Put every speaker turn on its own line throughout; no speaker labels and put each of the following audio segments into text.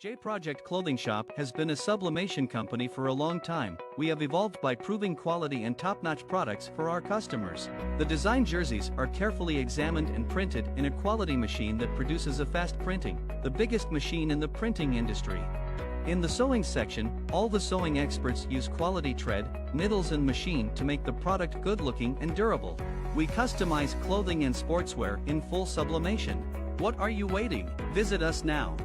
J Project Clothing Shop has been a sublimation company for a long time. We have evolved by proving quality and top-notch products for our customers. The design jerseys are carefully examined and printed in a quality machine that produces a fast printing, the biggest machine in the printing industry. In the sewing section, all the sewing experts use quality thread, needles and machine to make the product good-looking and durable. We customize clothing and sportswear in full sublimation. What are you waiting? Visit us now.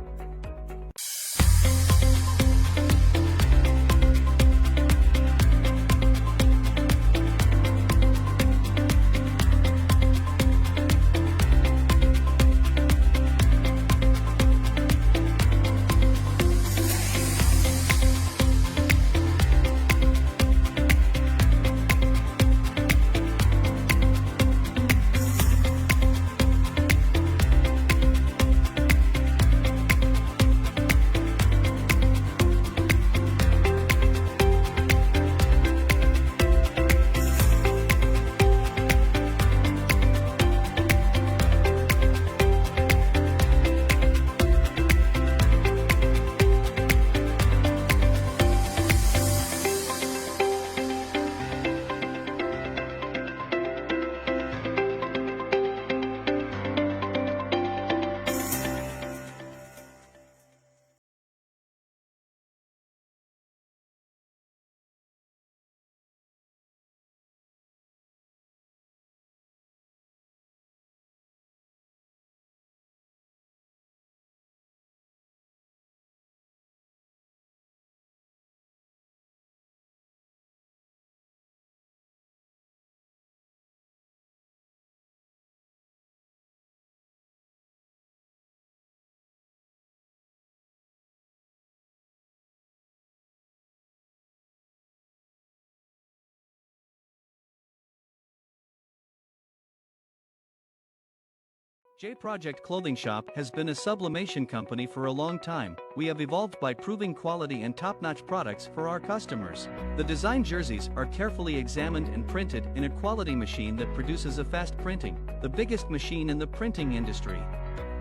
J Project Clothing Shop has been a sublimation company for a long time. We have evolved by proving quality and top-notch products for our customers. The design jerseys are carefully examined and printed in a quality machine that produces a fast printing, the biggest machine in the printing industry.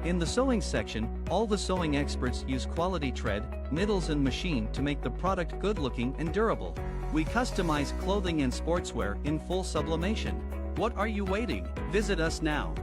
In the sewing section, all the sewing experts use quality thread, needles and machine to make the product good-looking and durable. We customize clothing and sportswear in full sublimation. What are you waiting? Visit us now.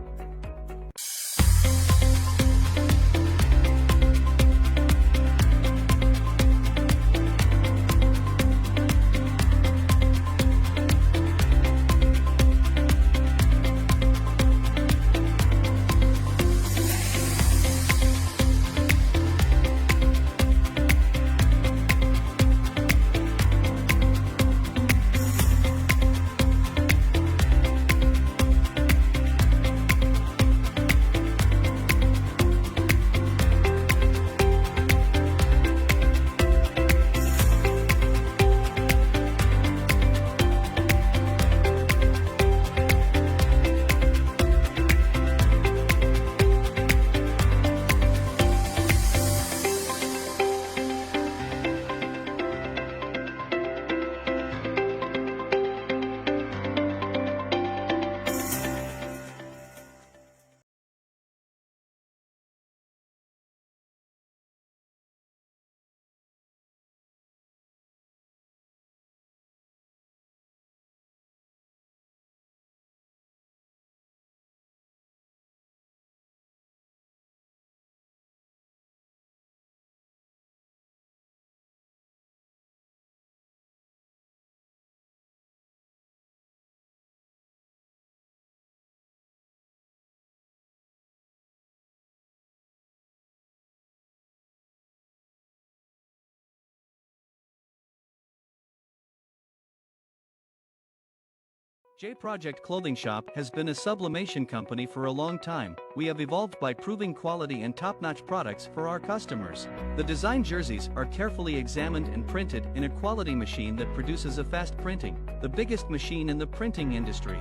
J Project Clothing Shop has been a sublimation company for a long time. We have evolved by proving quality and top-notch products for our customers. The design jerseys are carefully examined and printed in a quality machine that produces a fast printing, the biggest machine in the printing industry.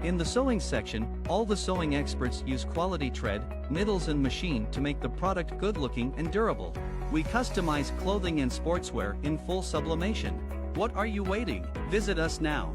In the sewing section, all the sewing experts use quality thread, needles and machine to make the product good-looking and durable. We customize clothing and sportswear in full sublimation. What are you waiting? Visit us now.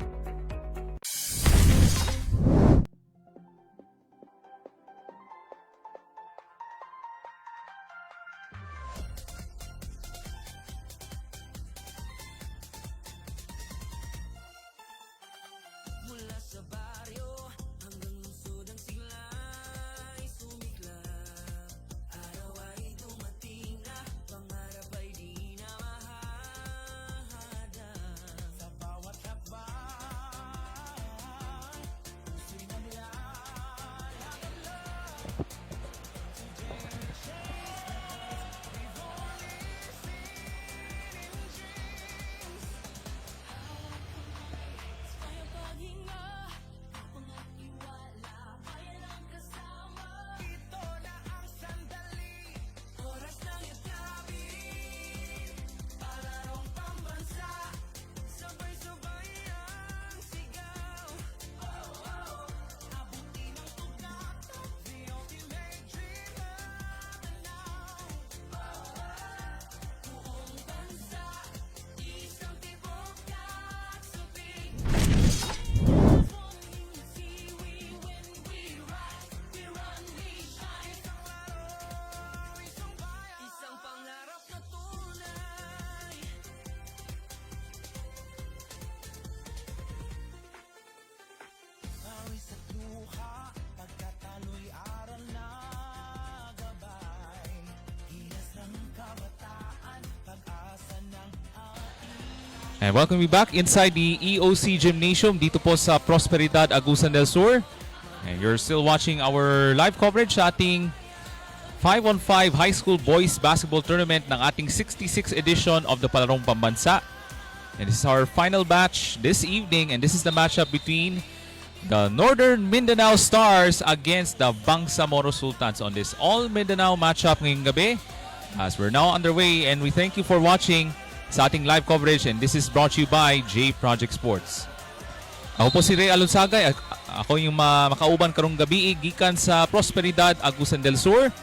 And welcome you back inside the EOC Gymnasium dito po sa Prosperidad, Agusan del Sur. And you're still watching our live coverage sa ating 5-on-5 High School Boys Basketball Tournament ng ating 66th edition of the Palarong Pambansa. And this is our final match this evening, and this is the matchup between the Northern Mindanao Stars against the Bangsamoro Sultans on this all-Mindanao matchup ngayong gabi. As we're now underway, and we thank you for watching sa ating live coverage, and this is brought to you by J Project Sports. Ako po si Ray Alonsagay. Ako yung makauban karong gabi gikan sa Prosperidad, Agusan del Sur.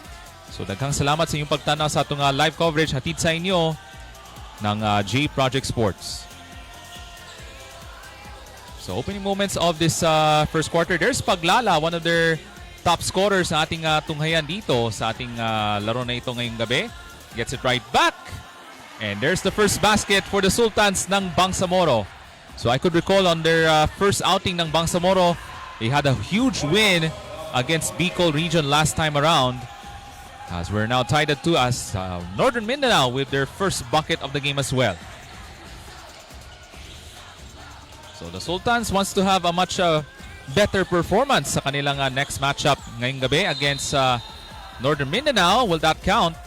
So daghang salamat sa inyong pagtanaw sa atong live coverage hatid sa inyo ng J Project Sports. So opening moments of this first quarter, there's Paglala, one of their top scorers sa ating tunghayan dito sa ating laro na ito ngayong gabi. Gets it right back. And there's the first basket for the Sultans ng Bangsamoro. So I could recall on their first outing ng Bangsamoro, they had a huge win against Bicol region last time around. As we're now tied at 2 as Northern Mindanao with their first bucket of the game as well. So the Sultans wants to have a much better performance sa kanilang next matchup ngayong gabi against Northern Mindanao. Will that count?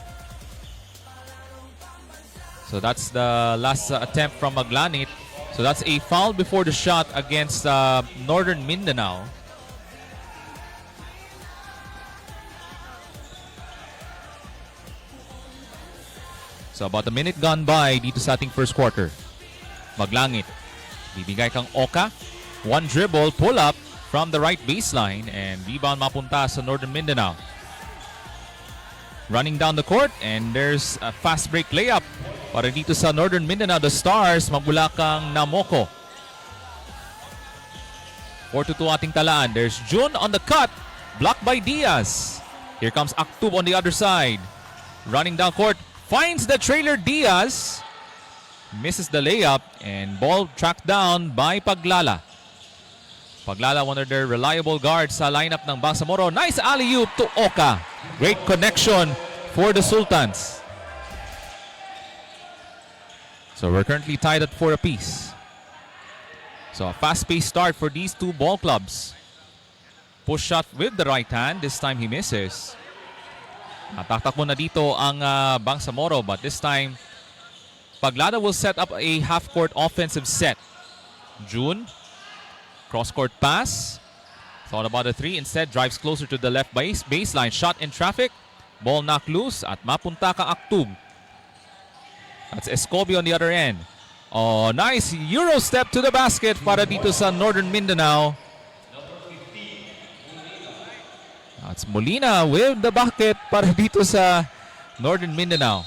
So that's the last attempt from Maglanit. So that's a foul before the shot against Northern Mindanao. So about a minute gone by dito sa ating first quarter. Maglangit. Bibigay kang Oka. One dribble, pull up from the right baseline, and rebound mapunta sa Northern Mindanao. Running down the court, and there's a fast break layup para dito sa Northern Mindanao. The Stars, magmula kang Namoko. 4-2 ating talaan. There's June on the cut. Blocked by Diaz. Here comes Aktub on the other side. Running down court. Finds the trailer Diaz. Misses the layup, and ball tracked down by Paglala. Paglala, one of their reliable guards sa lineup ng Bangsamoro. Nice alley-oop to Oka. Great connection for the Sultans. So we're currently tied at 4 apiece. So a fast-paced start for these two ball clubs. Push shot with the right hand. This time he misses. Nataktak mo na dito ang Bangsamoro, but this time Paglada will set up a half-court offensive set. June, cross-court pass. Thought about a three. Instead, drives closer to the left baseline. Shot in traffic. Ball knocked loose at mapunta ka Aktub. That's Escobio on the other end. Oh, nice Euro step to the basket para dito sa Northern Mindanao. That's Molina with the bucket para dito sa Northern Mindanao.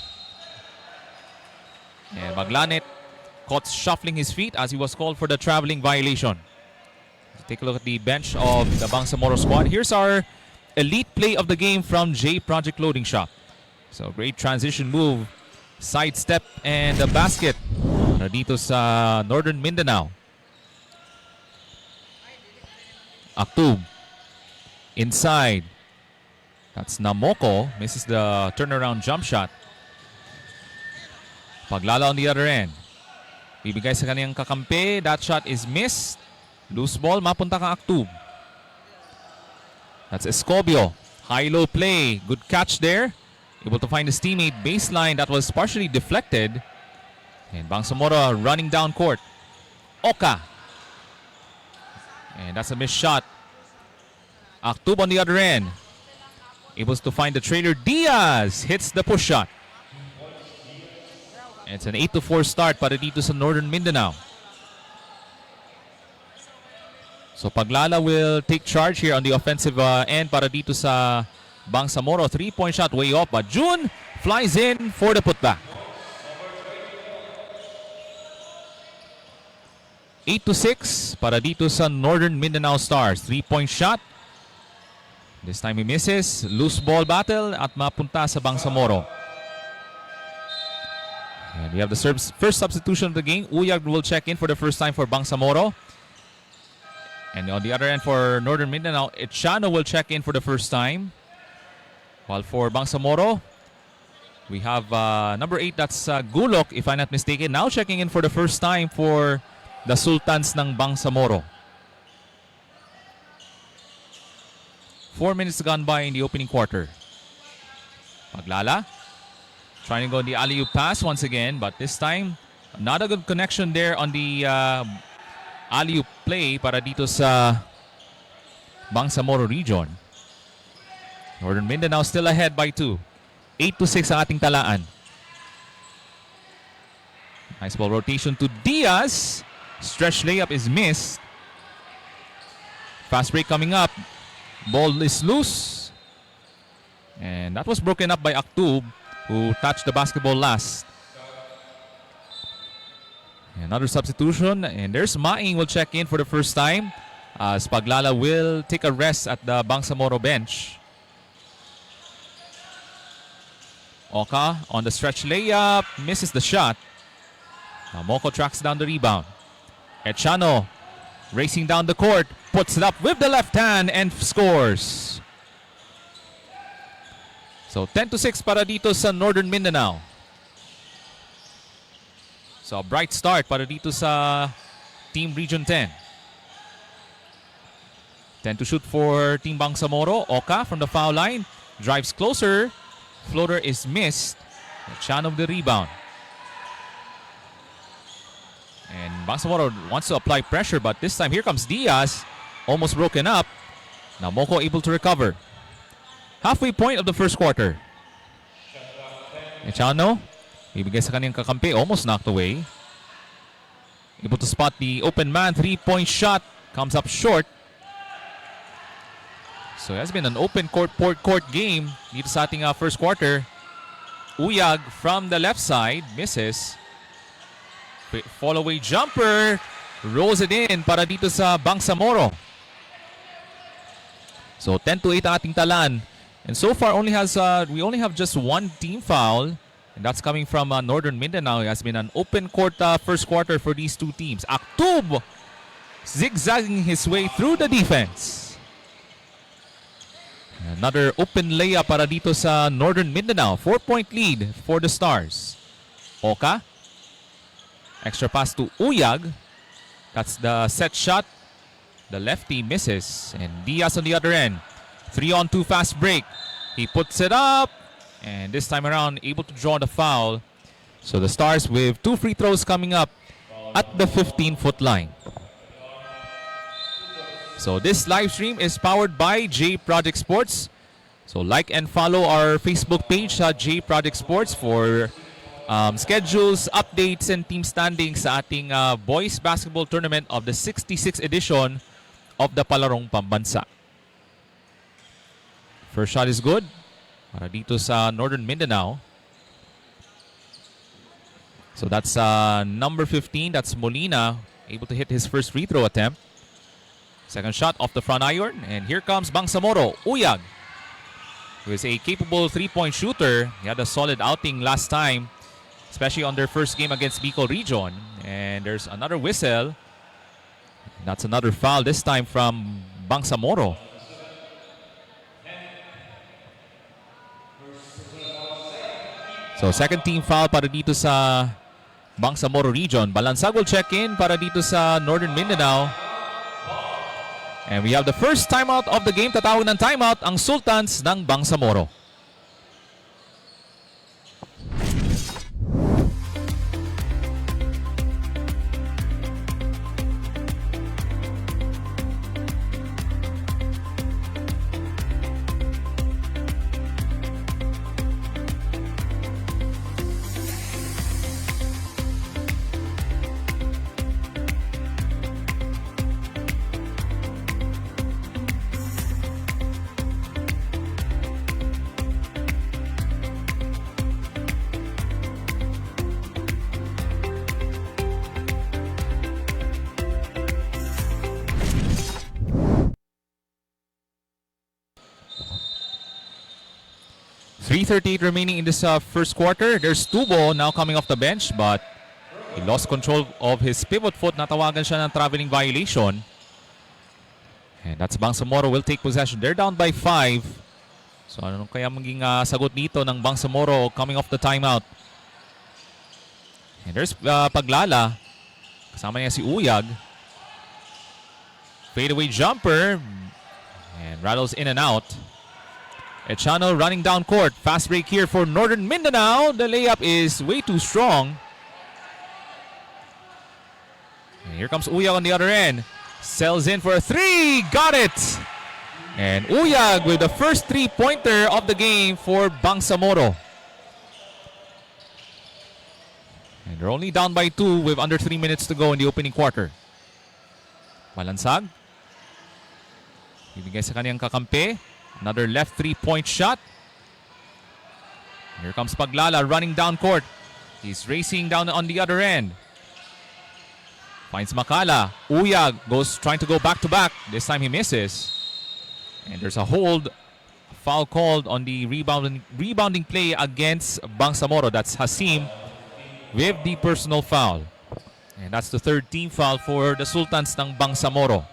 And Maglanit caught shuffling his feet as he was called for the traveling violation. Take a look at the bench of the Bangsamoro squad. Here's our elite play of the game from J Project Loading Shop. So great transition move. Sidestep and the basket para dito sa Northern Mindanao. Aktub. Inside. That's Namoko. Misses the turnaround jump shot. Paglala on the other end. Bibigay sa kaniyang kakampi. That shot is missed. Loose ball. Mapunta ka Aktub. That's Escobio. High-low play. Good catch there. Able to find his teammate baseline. That was partially deflected. And Bangsamoro running down court. Oka. And that's a missed shot. Aktub on the other end. Able to find the trailer. Diaz hits the push shot. And it's an 8-4 start para dito sa Northern Mindanao. So Paglala will take charge here on the offensive end para dito sa Bangsamoro. 3-point shot way off, but June flies in for the putback. 8-6 para dito sa Northern Mindanao Stars. 3-point shot. This time he misses. Loose ball battle at mapunta sa Bangsamoro. And we have the first substitution of the game. Uyag will check in for the first time for Bangsamoro. And on the other end for Northern Mindanao, Echano will check in for the first time. While for Bangsamoro, We have number 8, that's Gulok, if I'm not mistaken. Now checking in for the first time for the Sultans ng Bangsamoro. 4 minutes gone by in the opening quarter. Paglala. Trying to go the alley-oop pass once again, but this time, not a good connection there on the alley-oop play para dito sa Bangsamoro region. Northern Mindanao still ahead by 2. 8-6 ang ating talaan. Nice ball rotation to Diaz. Stretch layup is missed. Fast break coming up. Ball is loose. And that was broken up by Aktub, who touched the basketball last. Another substitution. And there's Maing will check in for the first time. As Paglala will take a rest at the Bangsamoro bench. Oka on the stretch layup. Misses the shot. Now Moko tracks down the rebound. Echano racing down the court. Puts it up with the left hand and scores. So 10-6 para dito sa Northern Mindanao. So a bright start para dito sa Team Region 10. 10 to shoot for Team Bangsamoro. Oka from the foul line. Drives closer. Floater is missed. Chan of the rebound. And Bangsamoro wants to apply pressure, but this time here comes Diaz. Almost broken up. Now Moko able to recover. Halfway point of the first quarter. Echano, ibigay sa kanyang kakampi, almost knocked away. Able to spot the open man, 3-point shot. Comes up short. So it has been an open court game dito sa ating first quarter. Uyag from the left side, misses. Fall away jumper, rolls it in para dito sa Bangsamoro. So 10-8 ang ating talan. And so far we only have just one team foul. And that's coming from Northern Mindanao. It has been an open court first quarter for these two teams. Aktub zigzagging his way through the defense. Another open layup para dito sa Northern Mindanao. 4-point lead for the Stars. Oka. Extra pass to Uyag. That's the set shot. The lefty misses. And Diaz on the other end. 3-on-2 fast break. He puts it up. And this time around, able to draw the foul. So the Stars with 2 free throws coming up at the 15-foot line. So this live stream is powered by J Project Sports. So like and follow our Facebook page sa J Project Sports for schedules, updates, and team standings sa ating boys basketball tournament of the 66th edition of the Palarong Pambansa. First shot is good para dito sa Northern Mindanao. So that's number 15, that's Molina, able to hit his first free throw attempt. Second shot off the front iron, and here comes Bangsamoro. Uyag, who is a capable 3-point shooter. He had a solid outing last time, especially on their first game against Bicol Region. And there's another whistle. That's another foul, this time from Bangsamoro. So second team foul para dito sa Bangsamoro Region. Balansag will check in para dito sa Northern Mindanao. And we have the first timeout of the game. Tatawag ng timeout ang Sultans ng Bangsamoro. .38 remaining in this first quarter. There's Tubo now coming off the bench, but he lost control of his pivot foot. Natawagan siya ng traveling violation. And that's Bangsamoro will take possession. They're down by 5. So ano kaya maging sagot dito ng Bangsamoro coming off the timeout? And there's Paglala. Kasama niya si Uyag. Fadeaway jumper. And rattles in and out. Echano running down court. Fast break here for Northern Mindanao. The layup is way too strong. And here comes Uyag on the other end. Sells in for a three. Got it! And Uyag with the first three-pointer of the game for Bangsamoro. And they're only down by 2 with under 3 minutes to go in the opening quarter. Malansag. Ibigay sa kaniyang kakampi. Another left three-point shot. Here comes Paglala running down court. He's racing down on the other end. Finds Makala. Uyag goes trying to go back-to-back. This time he misses. And there's a hold. Foul called on the rebounding play against Bangsamoro. That's Hasim with the personal foul. And that's the third team foul for the Sultans ng Bangsamoro.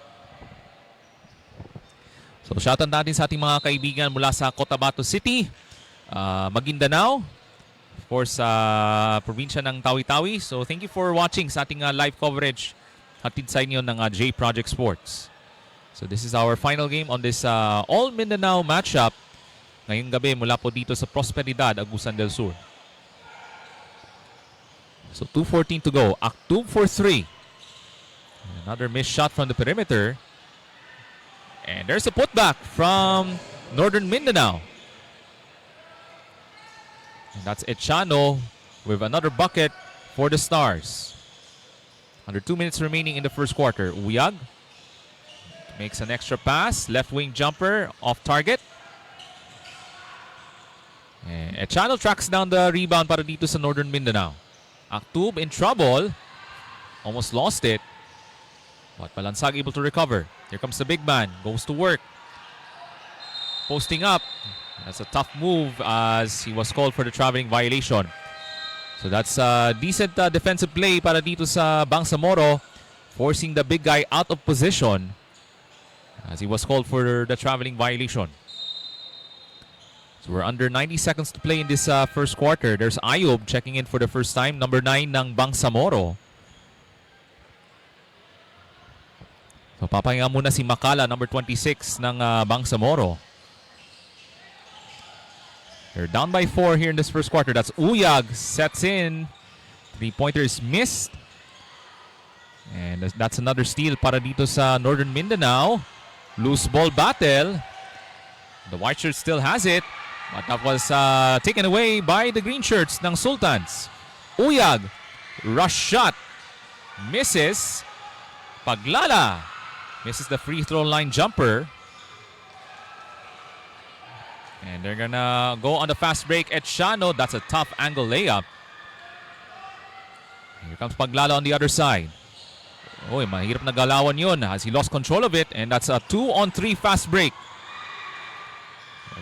So shoutout natin sa ating mga kaibigan mula sa Cotabato City, Maguindanao, of course sa probinsya ng Tawi-Tawi. So thank you for watching sa ating live coverage hatid sa inyo ng J Project Sports. So this is our final game on this All Mindanao matchup ngayong gabi mula po dito sa Prosperidad, Agusan del Sur. So 2:14 to go. Aktub for 3. Another missed shot from the perimeter. And there's a putback from Northern Mindanao. And that's Echano with another bucket for the Stars. Under 2 minutes remaining in the first quarter. Uyag makes an extra pass. Left wing jumper off target. And Echano tracks down the rebound para dito sa Northern Mindanao. Aktub in trouble. Almost lost it. But Malansag able to recover. Here comes the big man. Goes to work. Posting up. That's a tough move as he was called for the traveling violation. So that's a decent defensive play para dito sa Bangsamoro, forcing the big guy out of position as he was called for the traveling violation. So we're under 90 seconds to play in this first quarter. There's Ayub checking in for the first time. Number 9 ng Bangsamoro. So papahinga muna si Makala, number 26 ng Bangsamoro. They're down by 4 here in this first quarter. That's Uyag. Sets in. 3-pointers missed. And that's another steal para dito sa Northern Mindanao. Loose ball battle. The white shirt still has it. But that was taken away by the green shirts ng Sultans. Uyag. Rush shot. Misses. Paglala. Misses the free throw line jumper. And they're gonna go on the fast break. Echano, that's a tough angle layup. Here comes Paglala on the other side. Oh, mahirap na galawan yun as he lost control of it. And that's a 2-on-3 fast break.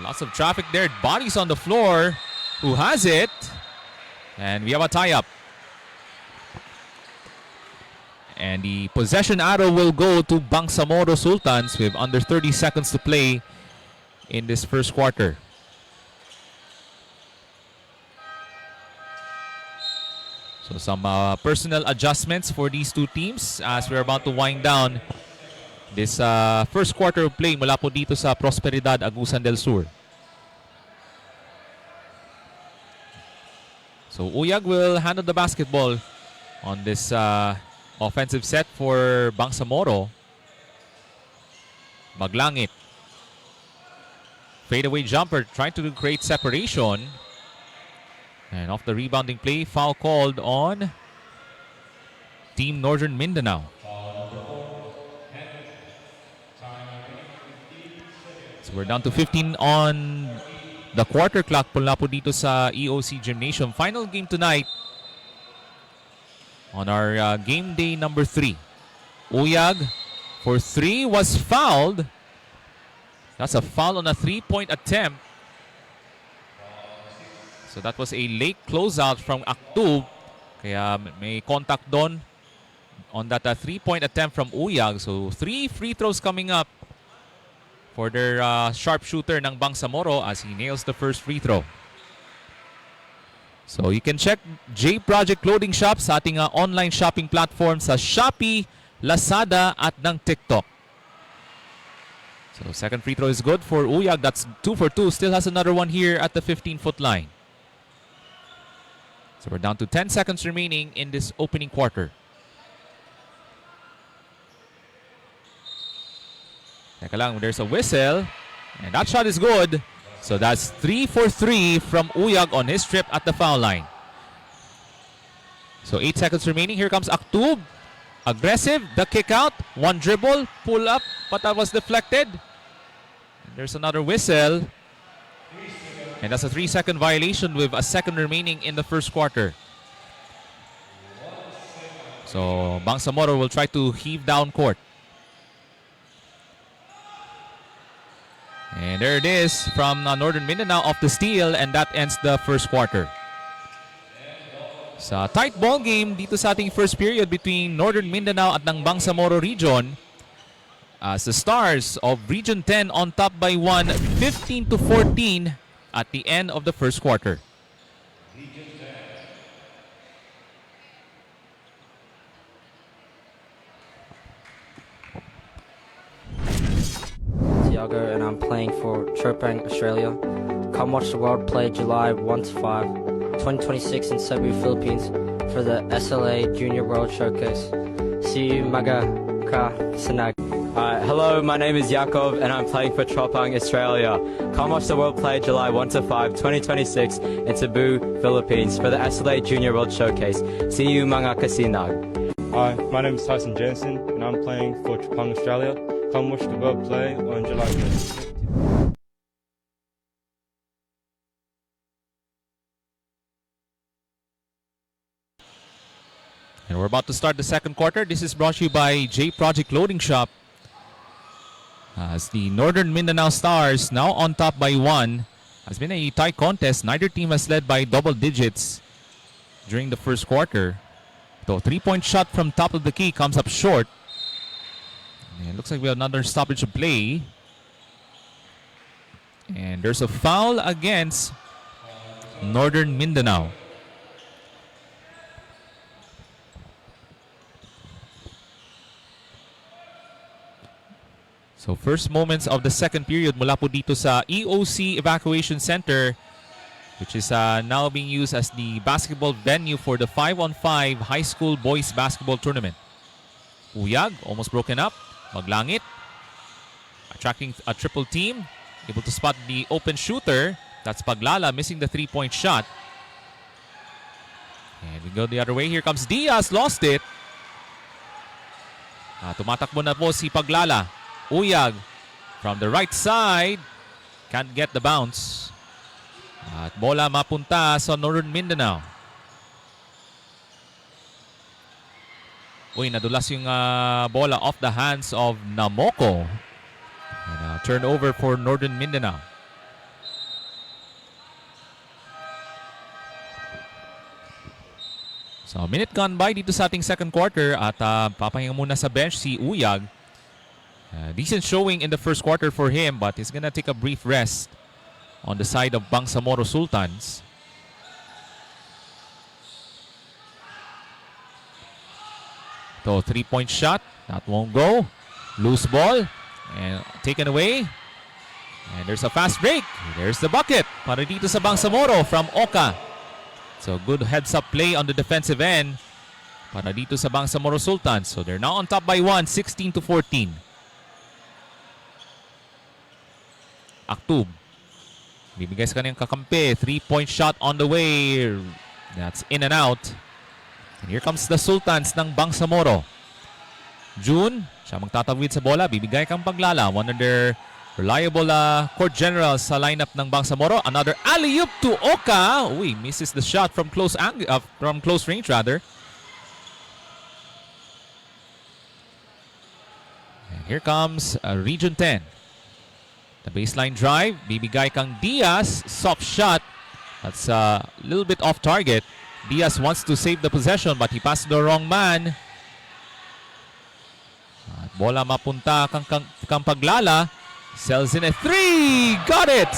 Lots of traffic there. Bodies on the floor. Who has it? And we have a tie-up. And the possession arrow will go to Bangsamoro Sultans with under 30 seconds to play in this first quarter. So some personal adjustments for these two teams as we're about to wind down this first quarter of play mula po dito sa Prosperidad, Agusan del Sur. So Uyag will handle the basketball on this offensive set for Bangsamoro. Maglangit. Fadeaway jumper, trying to create separation. And off the rebounding play, foul called on Team Northern Mindanao. So we're down to 15 on the quarter clock pula po dito sa EOC Gymnasium. Final game tonight on our game day number 3. Uyag for 3 was fouled. That's a foul on a 3-point attempt. So that was a late closeout from Aktub. Kaya may contact doon on that 3-point attempt from Uyag. So 3 free throws coming up for their sharpshooter ng Bangsamoro as he nails the first free throw. So you can check J Project Clothing Shop sa ating online shopping platform sa Shopee, Lazada at ng TikTok. So second free throw is good for Uyag. That's 2 for 2. Still has another one here at the 15-foot line. So we're down to 10 seconds remaining in this opening quarter. Teka lang, there's a whistle. And that shot is good. So that's 3 for 3 from Uyag on his trip at the foul line. So 8 seconds remaining. Here comes Aktub. Aggressive, the kick out. One dribble, pull up, but that was deflected. And there's another whistle. And that's a 3-second violation with a second remaining in the first quarter. So Bangsamoro will try to heave down court. And there it is from Northern Mindanao off the steal, and that ends the first quarter. Sa tight ball game dito sa ating first period between Northern Mindanao at ng Bangsamoro region, as the Stars of Region 10 on top by 15-14 at the end of the first quarter.
And I'm playing for Chopang, Australia. Come watch the world play July 1 to 5, 2026 in Cebu, Philippines for the SLA Junior World Showcase. See you, Maga Ka Sanag.
Hello, my name is Yakov and I'm playing for Chopang, Australia. Come watch the world play July 1 to 5, 2026 in Cebu, Philippines for the SLA Junior World Showcase. See you, mga kasinag.
Hi, my name is Tyson Jensen and I'm playing for Chopang, Australia. Come watch the world play on July 1st.
And we're about to start the second quarter. This is brought to you by J Project Clothing Shop. As the Northern Mindanao Stars now on top by 1. Has been a tight contest. Neither team has led by double digits during the first quarter. The 3-point shot from top of the key comes up short. And it looks like we have another stoppage of play. And there's a foul against Northern Mindanao. So first moments of the second period mula po dito sa EOC Evacuation Center, which is now being used as the basketball venue for the 5-on-5 high school boys basketball tournament. Uyag, almost broken up. Maglangit, attracting a triple team, able to spot the open shooter. That's Paglala, missing the 3-point shot. And we go the other way. Here comes Diaz, lost it. Tumatakbo na po si Paglala. Uyag from the right side, can't get the bounce. At bola mapunta sa Northern Mindanao. Uy, nadulas yung bola off the hands of Namoko. And turnover for Northern Mindanao. So, a minute gone by dito sa ating second quarter at papahinga muna sa bench si Uyag. Decent showing in the first quarter for him, but he's gonna take a brief rest on the side of Bangsamoro Sultans. So, 3-point shot. That won't go. Loose ball. And taken away. And there's a fast break. There's the bucket. Para dito sa Bangsamoro from Oka. So, good heads-up play on the defensive end. Para dito sa Bangsamoro Sultans. So, they're now on top by 1, 16-14. Aktub. Bibigay sa kanyang kakampi. 3-point shot on the way. That's in and out. And here comes the Sultans ng Bangsamoro. June, siya magtatawid sa bola. Bibigay kang Paglala. One of their reliable court generals sa lineup ng Bangsamoro. Another alley-oop to Oka. Uy, misses the shot from close range rather. And here comes Region 10. The baseline drive. Bibigay kang Diaz. Soft shot. That's a little bit off target. Diaz wants to save the possession but he passed the wrong man. At bola mapunta kang Paglala. Sells in a three. Got it.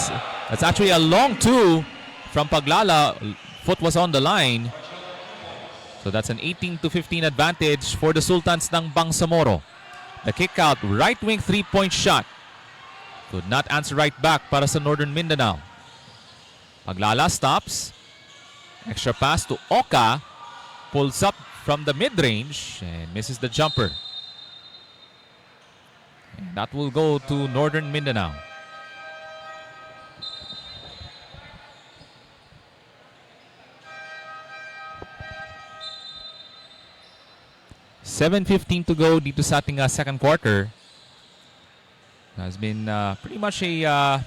That's actually a long two from Paglala. Foot was on the line. So that's an 18-15 advantage for the Sultans ng Bangsamoro. The kick out, right wing 3-point shot. Could not answer right back para sa Northern Mindanao. Paglala stops. Extra pass to Oka. Pulls up from the mid-range and misses the jumper. And that will go to Northern Mindanao. $7:15 to go dito sa ating second quarter. Has been pretty much a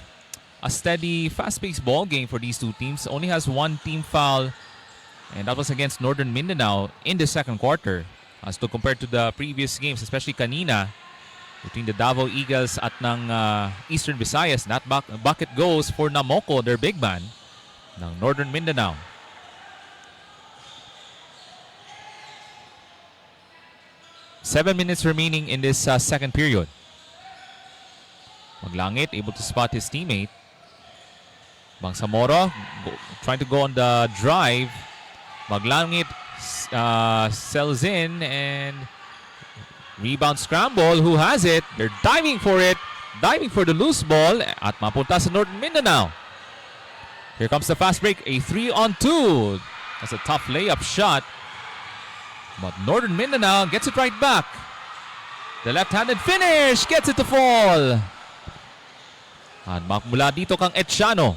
steady, fast-paced ball game for these two teams. Only has one team foul, and that was against Northern Mindanao in the second quarter. As to compare to the previous games, especially kanina, between the Davao Eagles at ng Eastern Visayas, that bucket goes for Namoko, their big man, ng Northern Mindanao. Seven minutes remaining in this second period. Maglangit, able to spot his teammate. Bangsamoro trying to go on the drive. Maglangit sells in and rebound scramble. Who has it? They're diving for it. Diving for the loose ball at mapunta sa Northern Mindanao. Here comes the fast break. A 3-on-2. That's a tough layup shot. But Northern Mindanao gets it right back. The left-handed finish gets it to fall. At mula dito kang Etchano.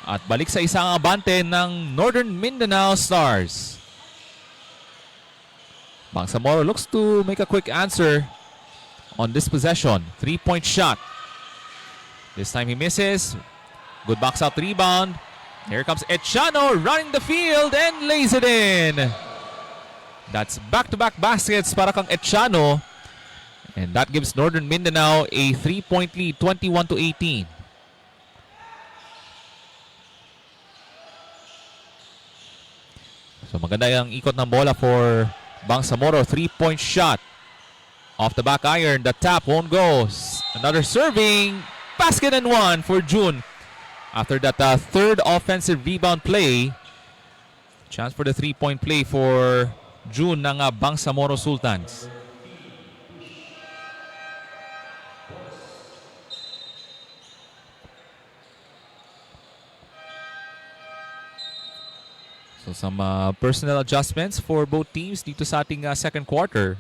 At balik sa isang abante ng Northern Mindanao Stars. Bangsamoro looks to make a quick answer on this possession. 3-point shot. This time he misses. Good box out rebound. Here comes Etchano running the field and lays it in. That's back-to-back baskets para kang Etchano. And that gives Northern Mindanao a 3-point lead, 21-18. So maganda yung ikot ng bola for Bangsamoro. 3-point shot. Off the back iron, the tap won't go. Another serving. Basket and one for June. After that third offensive rebound play. Chance for the 3-point play for June ng Bangsamoro Sultans. So some personnel adjustments for both teams dito sa ating second quarter.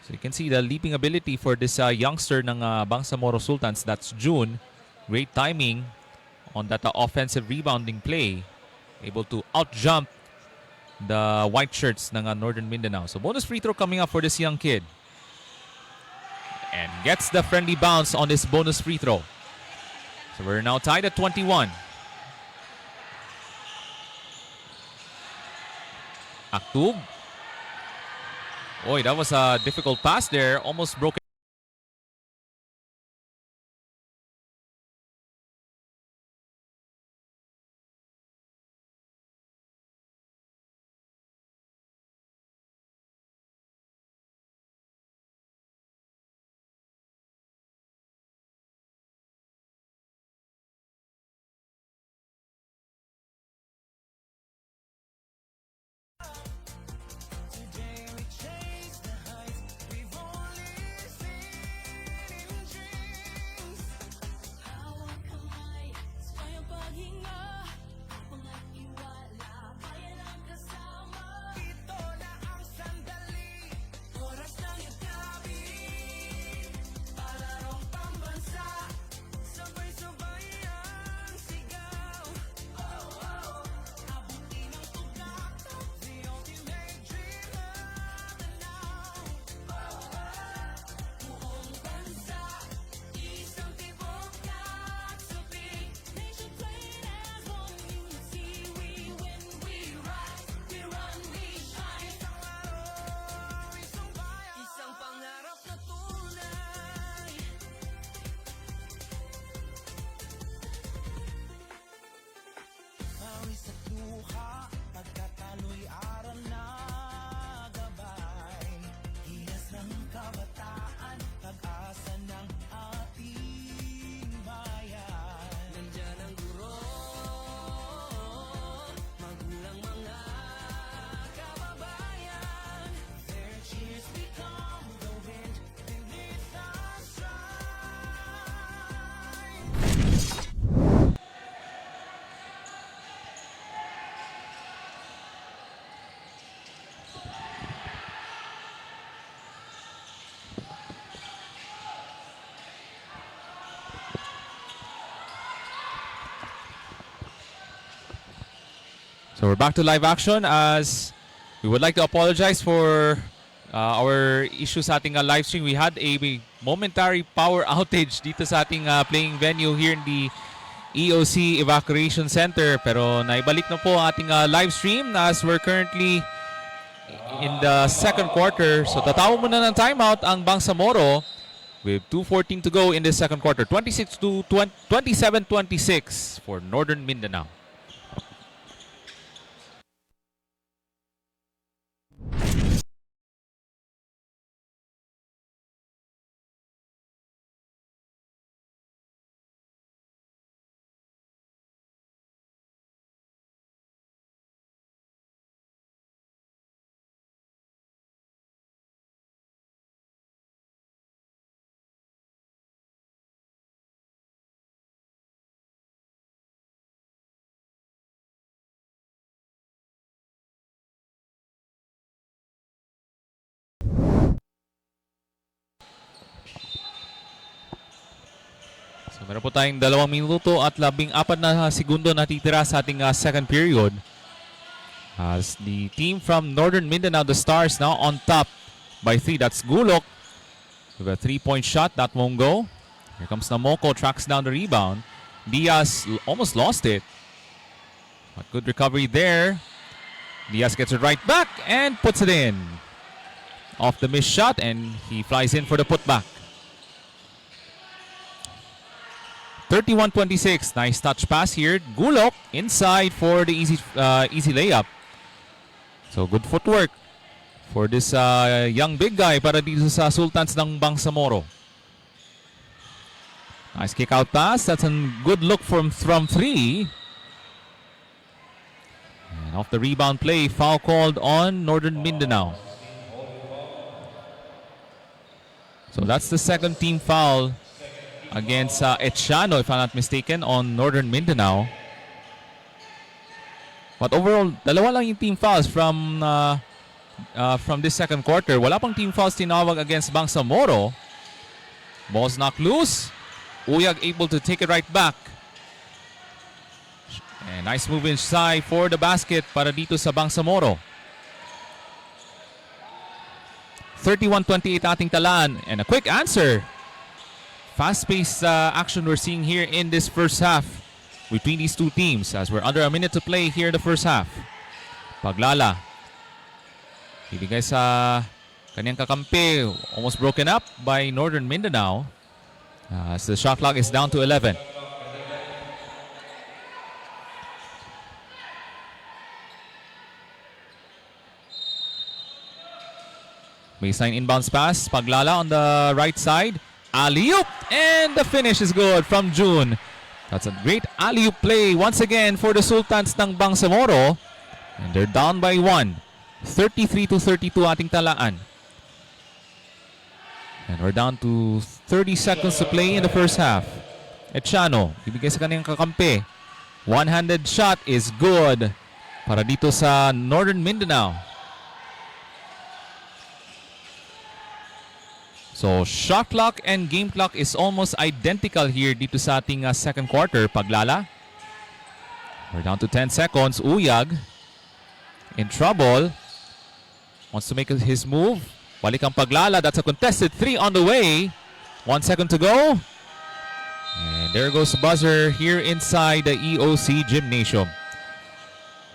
So you can see the leaping ability for this youngster ng Bangsamoro Sultans. That's June. Great timing on that offensive rebounding play. Able to out-jump the white shirts ng Northern Mindanao. So bonus free throw coming up for this young kid. And gets the friendly bounce on this bonus free throw. So we're now tied at 21. Aktub. Oy, that was a difficult pass there. Almost broke. So we're back to live action as we would like to apologize for our issues sa ating live stream. We had a momentary power outage dito sa ating playing venue here in the EOC Evacuation Center. Pero naibalik na po ang ating live stream as we're currently in the second quarter. So tatawag muna ng timeout ang Bangsamoro with 2:14 to go in the second quarter. 27-26 for Northern Mindanao. So meron po tayong 2 minuto at 14 na segundo natitira sa ating second period. As the team from Northern Mindanao, the Stars, now on top by 3. That's Gulok with a 3-point shot. That won't go. Here comes Namoko, tracks down the rebound. Diaz almost lost it. But good recovery there. Diaz gets it right back and puts it in. Off the missed shot and he flies in for the putback. 31-26. Nice touch pass here. Gulok inside for the easy layup. So good footwork for this young big guy para dito sa Sultans ng Bangsamoro. Nice kick out pass. That's a good look from 3. And off the rebound play, foul called on Northern Mindanao. So that's the second team foul against Echano, if I'm not mistaken, on Northern Mindanao. But overall, 2 lang yung team fouls from this second quarter. Wala pang team fouls tinawag against Bangsamoro. Ball's knocked loose. Uyag able to take it right back. And nice move inside for the basket para dito sa Bangsamoro. 31-28 ating talaan. And a quick answer. Fast-paced action we're seeing here in this first half between these two teams as we're under a minute to play here in the first half. Paglala. Ibigay sa kanyang kakampi. Almost broken up by Northern Mindanao as the shot clock is down to 11. Baseline inbounds pass. Paglala on the right side. Alley-oop, and the finish is good from June. That's a great alley-oop play once again for the Sultans ng Bangsamoro. And they're down by 1. 33-32 ating talaan. And we're down to 30 seconds to play in the first half. Echano, ibigay sa kanyang kakampi. One-handed shot is good para dito sa Northern Mindanao. So, shot clock and game clock is almost identical here dito sa ating second quarter. Paglala. We're down to 10 seconds. Uyag in trouble. Wants to make his move. Balik ang Paglala. That's a contested 3 on the way. 1 second to go. And there goes the buzzer here inside the EOC Gymnasium.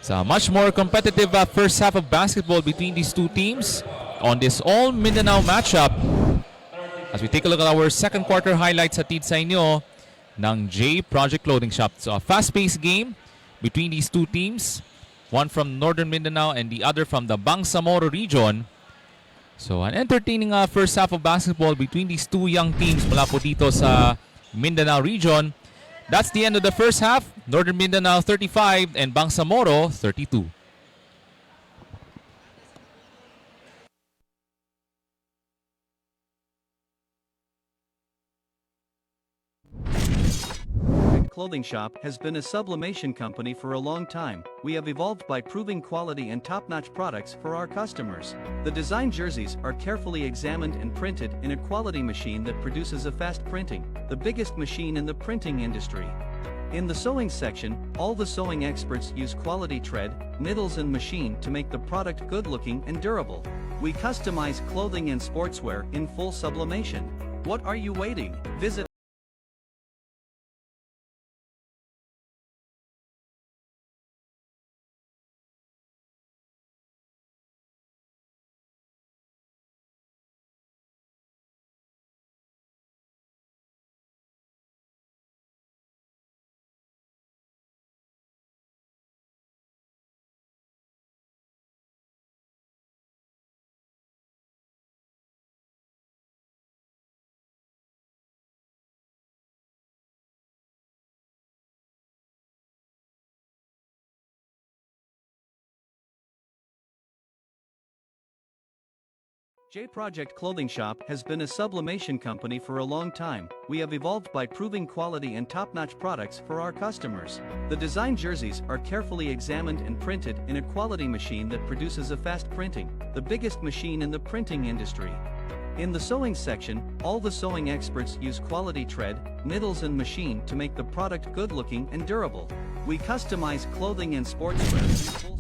It's a much more competitive first half of basketball between these two teams on this all Mindanao matchup. As we take a look at our second quarter highlights atid sa inyo ng J Project Clothing Shop. So a fast-paced game between these two teams. One from Northern Mindanao and the other from the Bangsamoro region. So an entertaining first half of basketball between these two young teams mula po dito sa Mindanao region. That's the end of the first half. Northern Mindanao 35 and Bangsamoro 32.
Clothing Shop has been a sublimation company for a long time. We have evolved by proving quality and top-notch products for our customers. The design jerseys are carefully examined and printed in a quality machine that produces a fast printing, the biggest machine in the printing industry. In the sewing section, all the sewing experts use quality thread, needles and machine to make the product good-looking and durable. We customize clothing and sportswear in full sublimation. What are you waiting? Visit J Project Clothing Shop has been a sublimation company for a long time. We have evolved by proving quality and top-notch products for our customers. The design jerseys are carefully examined and printed in a quality machine that produces a fast printing, the biggest machine in the printing industry. In the sewing section, all the sewing experts use quality thread, needles and machine to make the product good-looking and durable. We customize clothing and sportswear in full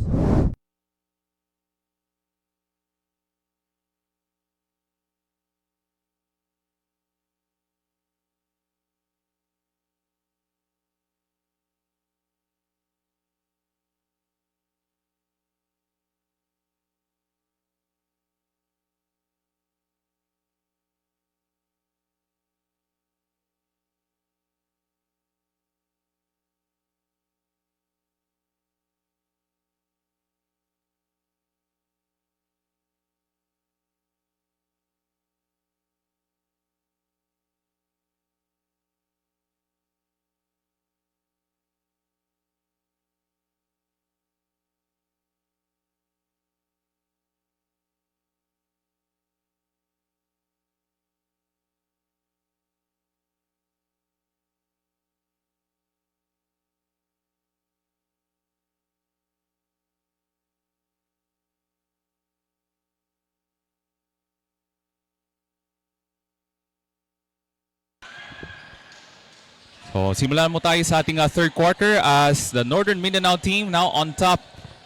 So, simulan mo tayo sa ating third quarter as the Northern Mindanao team now on top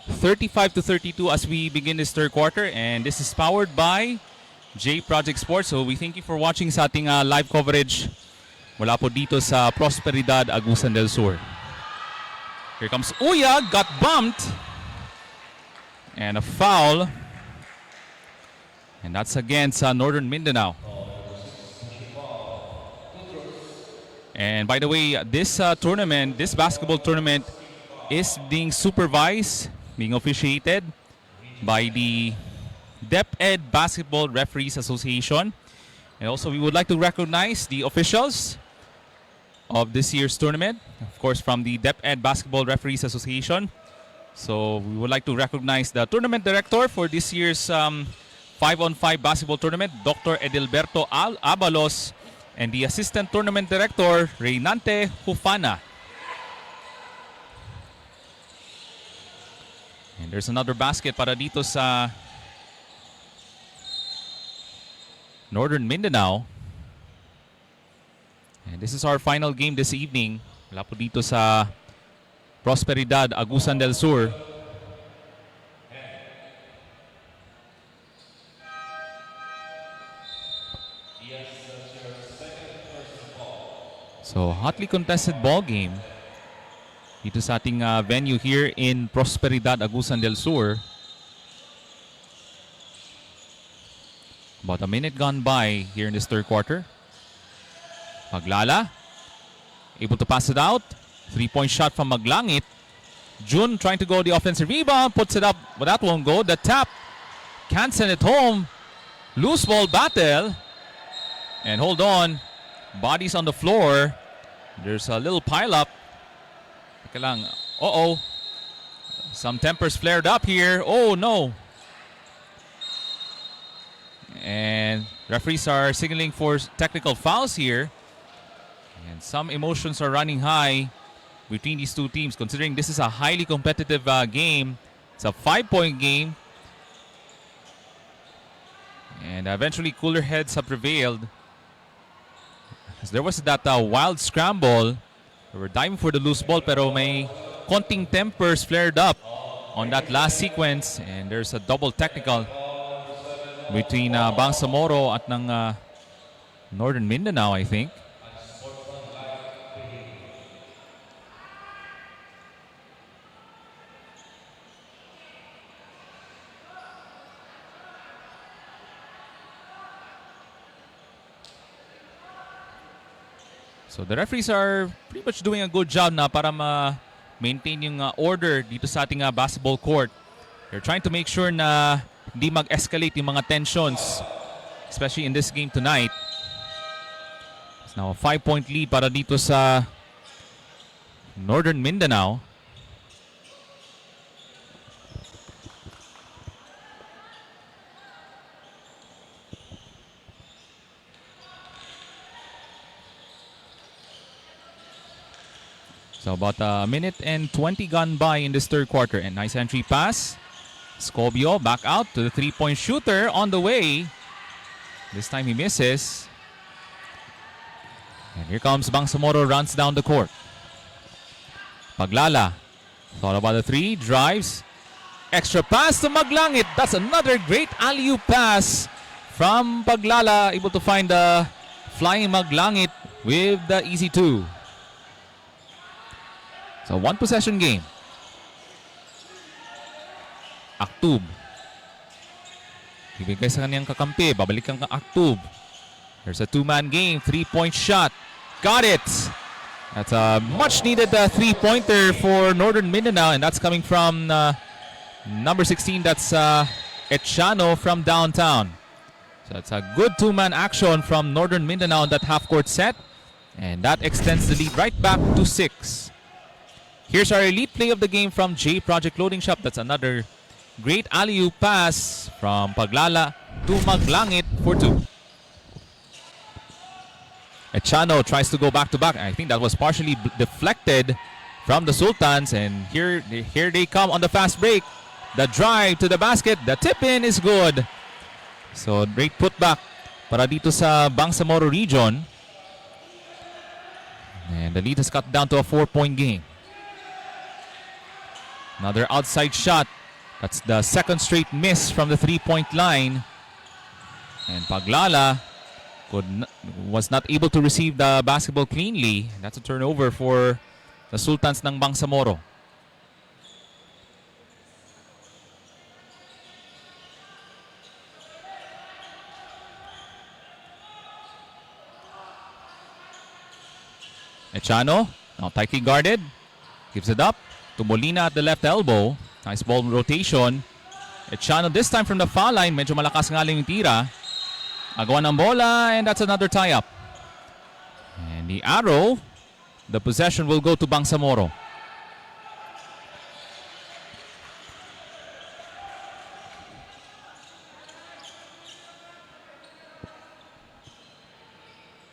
35-32 as we begin this third quarter, and this is powered by J Project Sports. So we thank you for watching sa ating live coverage mula po dito sa Prosperidad, Agusan del Sur. Here comes Uya, got bumped and a foul, and that's against Northern Mindanao. And by the way, this tournament, this basketball tournament is being supervised, being officiated by the DepEd Basketball Referees Association. And also we would like to recognize the officials of this year's tournament, of course from the DepEd Basketball Referees Association. So we would like to recognize the tournament director for this year's 5-on-5 basketball tournament, Dr. Edilberto Abalos, and the assistant tournament director, Reynante Hufana. And there's another basket para dito sa Northern Mindanao. And this is our final game this evening. Wala po dito sa Prosperidad, Agusan del Sur. So, hotly contested ball game dito sa ating venue here in Prosperidad, Agusan del Sur. About a minute gone by here in this third quarter. Maglala, able to pass it out. 3-point shot from Maglangit. Jun trying to go the offensive rebound, puts it up, but that won't go. The tap, can't send it home. Loose ball battle. And hold on, bodies on the floor. There's a little pile up. Teka lang. Uh-oh. Some tempers flared up here. Oh no. And referees are signaling for technical fouls here. And some emotions are running high between these two teams, considering this is a highly competitive game. It's a 5-point game. And eventually cooler heads have prevailed. There was that wild scramble They were diving for the loose ball pero may konting tempers flared up on that last sequence, and there's a double technical between Bangsamoro at ng Northern Mindanao, I think. So the referees are pretty much doing a good job na para ma-maintain yung order dito sa ating basketball court. They're trying to make sure na hindi mag-escalate yung mga tensions, especially in this game tonight. It's now a 5-point lead para dito sa Northern Mindanao. So about a minute and 20 gone by in this third quarter. And nice entry pass. Scobio back out to the three-point shooter on the way. This time he misses. And here comes Bangsamoro, runs down the court. Paglala. Thought about the three. Drives. Extra pass to Maglangit. That's another great alley-oop pass from Paglala. Able to find the flying Maglangit with the easy two. So one possession game. Aktub. Ibigay sa kanyang kakampi. Babalik ang Aktub. There's a two-man game. Three-point shot. Got it. That's a much-needed three-pointer for Northern Mindanao. And that's coming from number 16. That's Echano from downtown. So it's a good two-man action from Northern Mindanao in that half-court set. And that extends the lead right back to 6. Here's our elite play of the game from J Project Clothing Shop. That's another great alley-oop pass from Paglala to Maglangit for 2. Echano tries to go back-to-back. I think that was partially deflected from the Sultans. And here they come on the fast break. The drive to the basket. The tip-in is good. So great putback para dito sa Bangsamoro region. And the lead has cut down to a 4-point game. Another outside shot. That's the second straight miss from the three-point line. And Paglala was not able to receive the basketball cleanly. That's a turnover for the Sultans ng Bangsamoro. Echano, now tightly guarded. Gives it up to Molina at the left elbow. Nice ball rotation. Echano this time from the foul line. Medyo malakas nga lang yung tira. Agawan ng bola, and that's another tie-up. And the arrow, the possession will go to Bangsamoro.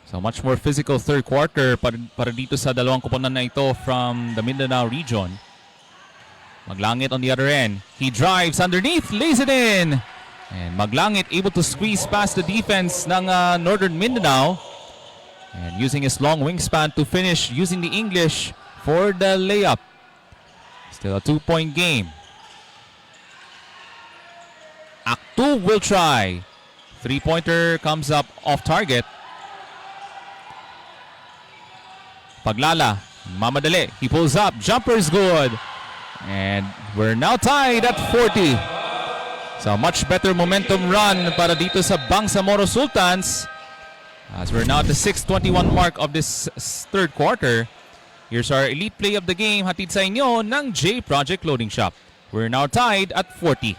So much more physical third quarter para dito sa dalawang koponan na ito from the Mindanao region. Maglangit on the other end. He drives underneath, lays it in. And Maglangit able to squeeze past the defense ng Northern Mindanao. And using his long wingspan to finish using the English for the layup. Still a 2-point game. Aktub will try. Three-pointer comes up off target. Paglala, mamadali. He pulls up. Jumper is good. And we're now tied at 40. So much better momentum run para dito sa Bangsamoro Sultans. As we're now at the 6:21 mark of this third quarter. Here's our elite play of the game. Hatid sa inyo ng J Project Clothing Shop. We're now tied at 40.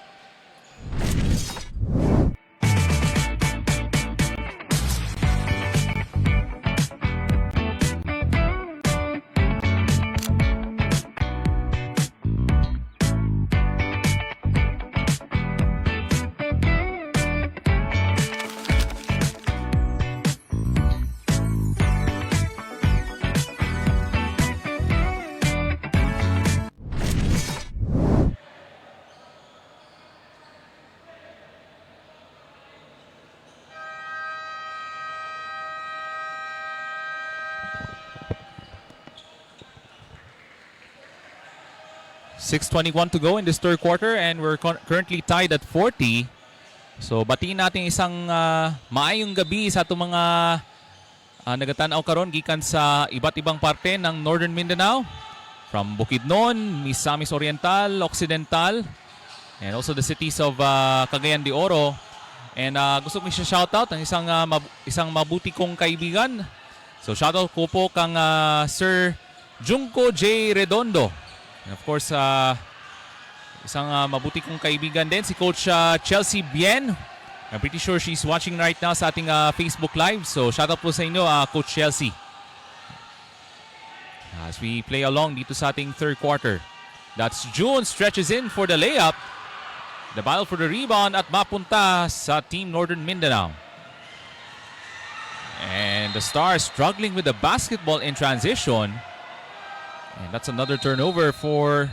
6:21 to go in this third quarter and we're currently tied at 40. So batiin natin isang maayong gabi sa itong mga nagatanaw karon gikan sa iba't ibang parte ng Northern Mindanao. From Bukidnon, Misamis Oriental, Occidental, and also the cities of Cagayan de Oro. And gusto ko siya shoutout ang isang mabuti kong kaibigan. So shoutout ko po kang Sir Junko J. Redondo. And of course, isang mabuti kong kaibigan din, si Coach Chelsea Bien. I'm pretty sure she's watching right now sa ating Facebook Live. So shoutout po sa inyo, Coach Chelsea. As we play along dito sa ating third quarter. That's June stretches in for the layup. The battle for the rebound at mapunta sa Team Northern Mindanao. And the Stars struggling with the basketball in transition. And that's another turnover for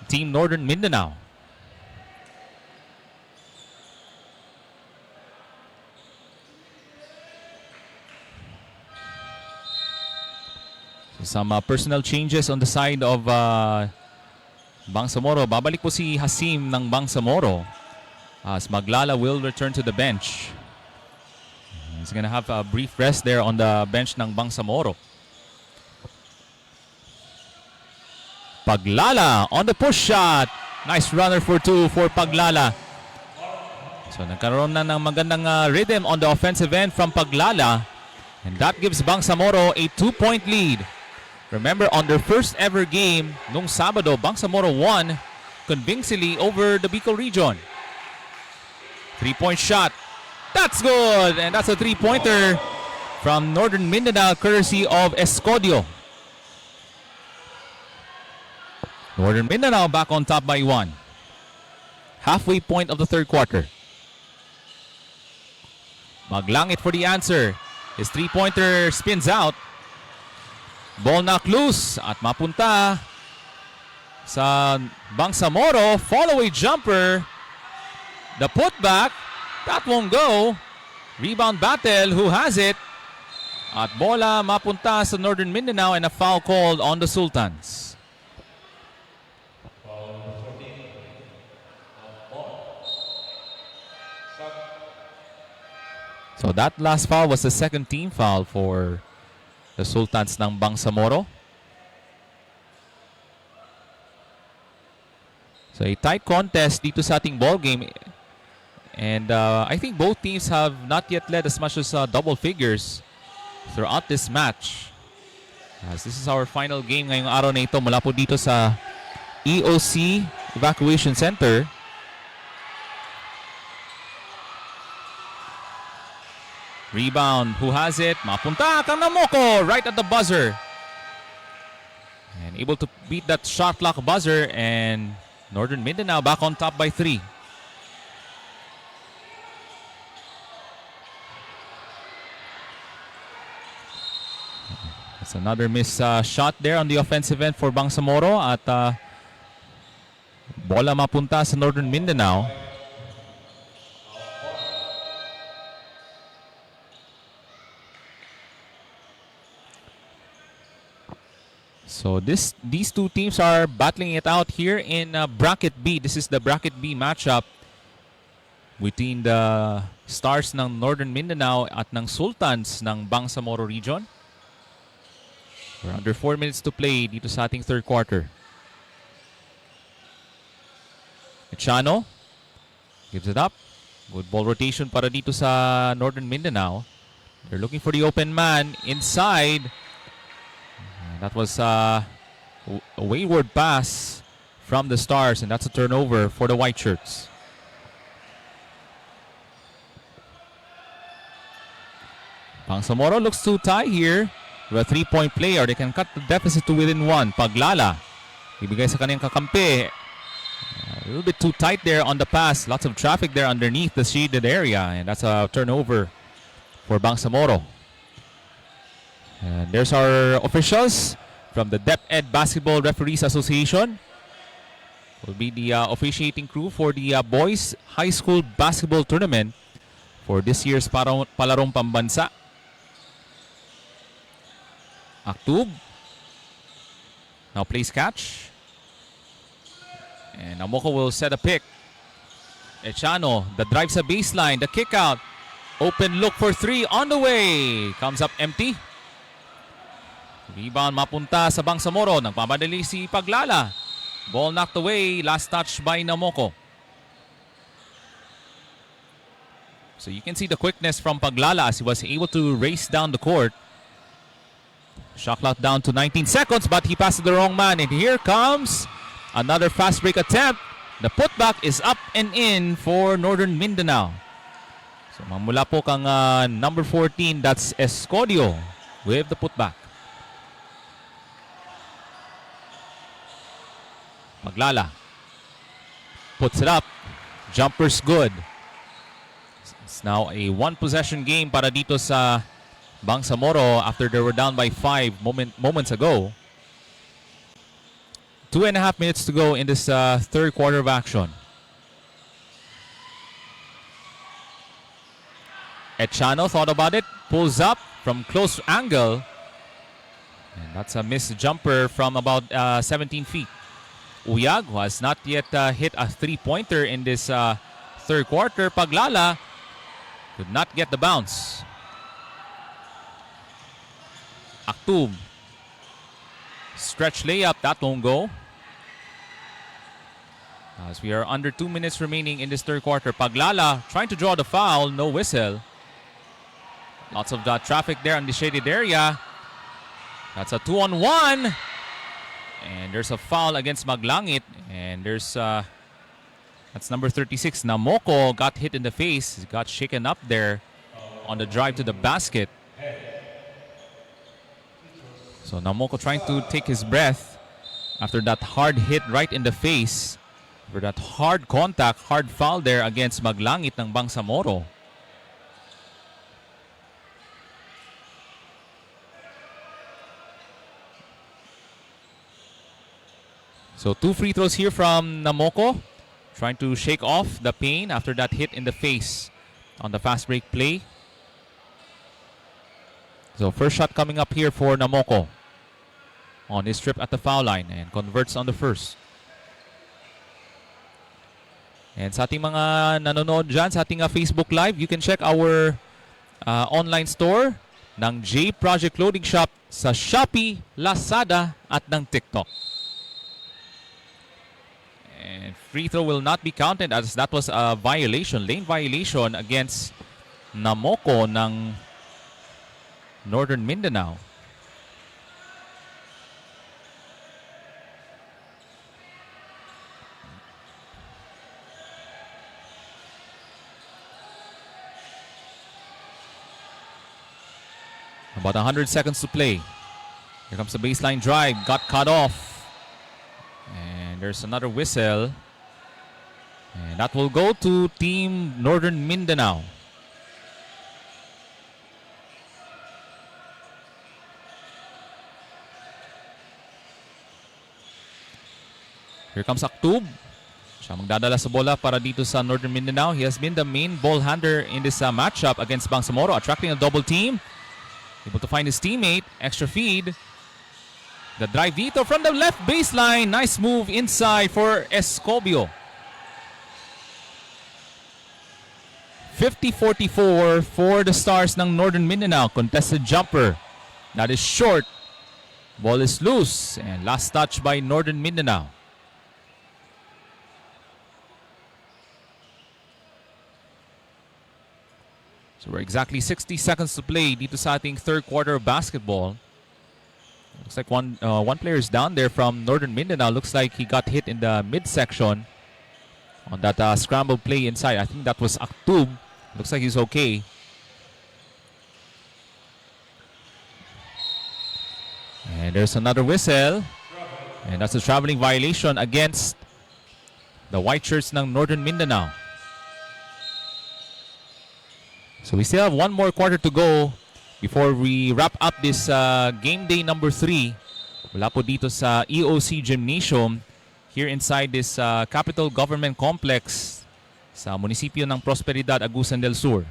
Team Northern Mindanao. Some personal changes on the side of Bangsamoro. Babalik po si Hasim ng Bangsamoro as Maglala will return to the bench. He's gonna have a brief rest there on the bench ng Bangsamoro. Paglala on the push shot. Nice runner for two for Paglala. So nagkaroon na ng magandang rhythm on the offensive end from Paglala. And that gives Bangsamoro a 2-point lead. Remember, on their first ever game, nung Sabado, Bangsamoro won convincingly over the Bicol region. 3-point shot. That's good! And that's a 3-pointer from Northern Mindanao, courtesy of Escodio. Northern Mindanao back on top by 1. Halfway point of the third quarter. Maglangit for the answer. His 3-pointer spins out. Ball knocked loose at mapunta sa Bangsamoro. Follow-away jumper. The putback. That won't go. Rebound battle. Who has it? At bola mapunta sa Northern Mindanao and a foul called on the Sultans. So that last foul was the second team foul for the Sultans ng Bangsamoro. So a tight contest dito sa ating ball game. And I think both teams have not yet led as much as double figures throughout this match. As this is our final game ngayong araw na ito mula po dito sa EOC Evacuation Center. Rebound, who has it? Mapunta, Kanamoko, right at the buzzer. And able to beat that shot clock buzzer, and Northern Mindanao back on top by 3. That's another miss shot there on the offensive end for Bangsamoro at bola mapunta sa Northern Mindanao. So these two teams are battling it out here in Bracket B. This is the Bracket B matchup between the Stars ng Northern Mindanao at ng Sultans ng Bangsamoro region. We're under 4 minutes to play dito sa ating third quarter. Echano gives it up. Good ball rotation para dito sa Northern Mindanao. They're looking for the open man inside. That was a wayward pass from the Stars, and that's a turnover for the White Shirts. Bangsamoro looks to tie here with a 3-point play, or they can cut the deficit to within 1. Paglala, ibigay sa kanyang kakampi. A little bit too tight there on the pass. Lots of traffic there underneath the shaded area, and that's a turnover for Bangsamoro. And there's our officials from the DepEd Basketball Referees Association. Will be the officiating crew for the Boys High School Basketball Tournament for this year's Palarong Pambansa. Aktub now plays catch. And Namoko will set a pick. Echano, the drive sa baseline, the kick out. Open look for three on the way. Comes up empty. Rebound mapunta sa Bangsamoro. Nagpapadali si Paglala. Ball knocked away. Last touch by Namoko. So you can see the quickness from Paglala as he was able to race down the court. Shot clock down to 19 seconds, but he passed to the wrong man. And here comes another fast break attempt. The putback is up and in for Northern Mindanao. So mamula po kang number 14, that's Escodio with the putback. Paglala puts it up. Jumper's good. It's now a one-possession game para dito sa Bangsamoro after they were down by 5 moments ago. 2.5 minutes to go in this third quarter of action. Echano thought about it, pulls up from close angle. And that's a missed jumper from about 17 feet. Uyag, who has not yet hit a three-pointer in this third quarter. Paglala could not get the bounce. Aktub. Stretch layup, that won't go. As we are under 2 minutes remaining in this third quarter. Paglala trying to draw the foul, no whistle. Lots of traffic there on the shaded area. That's a 2-on-1. And there's a foul against Maglangit. And there's, that's number 36. Namoko got hit in the face. Got shaken up there on the drive to the basket. So Namoko trying to take his breath after that hard hit right in the face. For that hard contact, hard foul there against Maglangit ng Bangsamoro. So 2 free throws here from Namoko. Trying to shake off the pain after that hit in the face on the fast break play. So first shot coming up here for Namoko on his trip at the foul line and converts on the first. And sa ating mga nanonood dyan sa ating Facebook Live, you can check our online store ng J Project Clothing Shop sa Shopee, Lazada at ng TikTok. And free throw will not be counted as that was a violation, lane violation against Namoko ng Northern Mindanao. About 100 seconds to play. Here comes the baseline drive. Got cut off. And there's another whistle. And that will go to Team Northern Mindanao. Here comes Aktub. Siya magdadala sa bola para dito sa Northern Mindanao. He has been the main ball handler in this matchup against Bangsamoro, attracting a double team. Able to find his teammate. Extra feed. The drive dito from the left baseline. Nice move inside for Escobio. 50-44 for the Stars ng Northern Mindanao. Contested jumper. That is short. Ball is loose. And last touch by Northern Mindanao. So we're exactly 60 seconds to play dito sa ating third quarter of basketball. Looks like one player is down there from Northern Mindanao. Looks like he got hit in the midsection on that scramble play inside. I think that was Aktub. Looks like he's okay. And there's another whistle. And that's a traveling violation against the white shirts ng Northern Mindanao. So we still have one more quarter to go before we wrap up this game day number 3. Wala po dito sa EOC Gymnasium here inside this Capital Government Complex sa munisipyo ng Prosperidad, Agusan del Sur.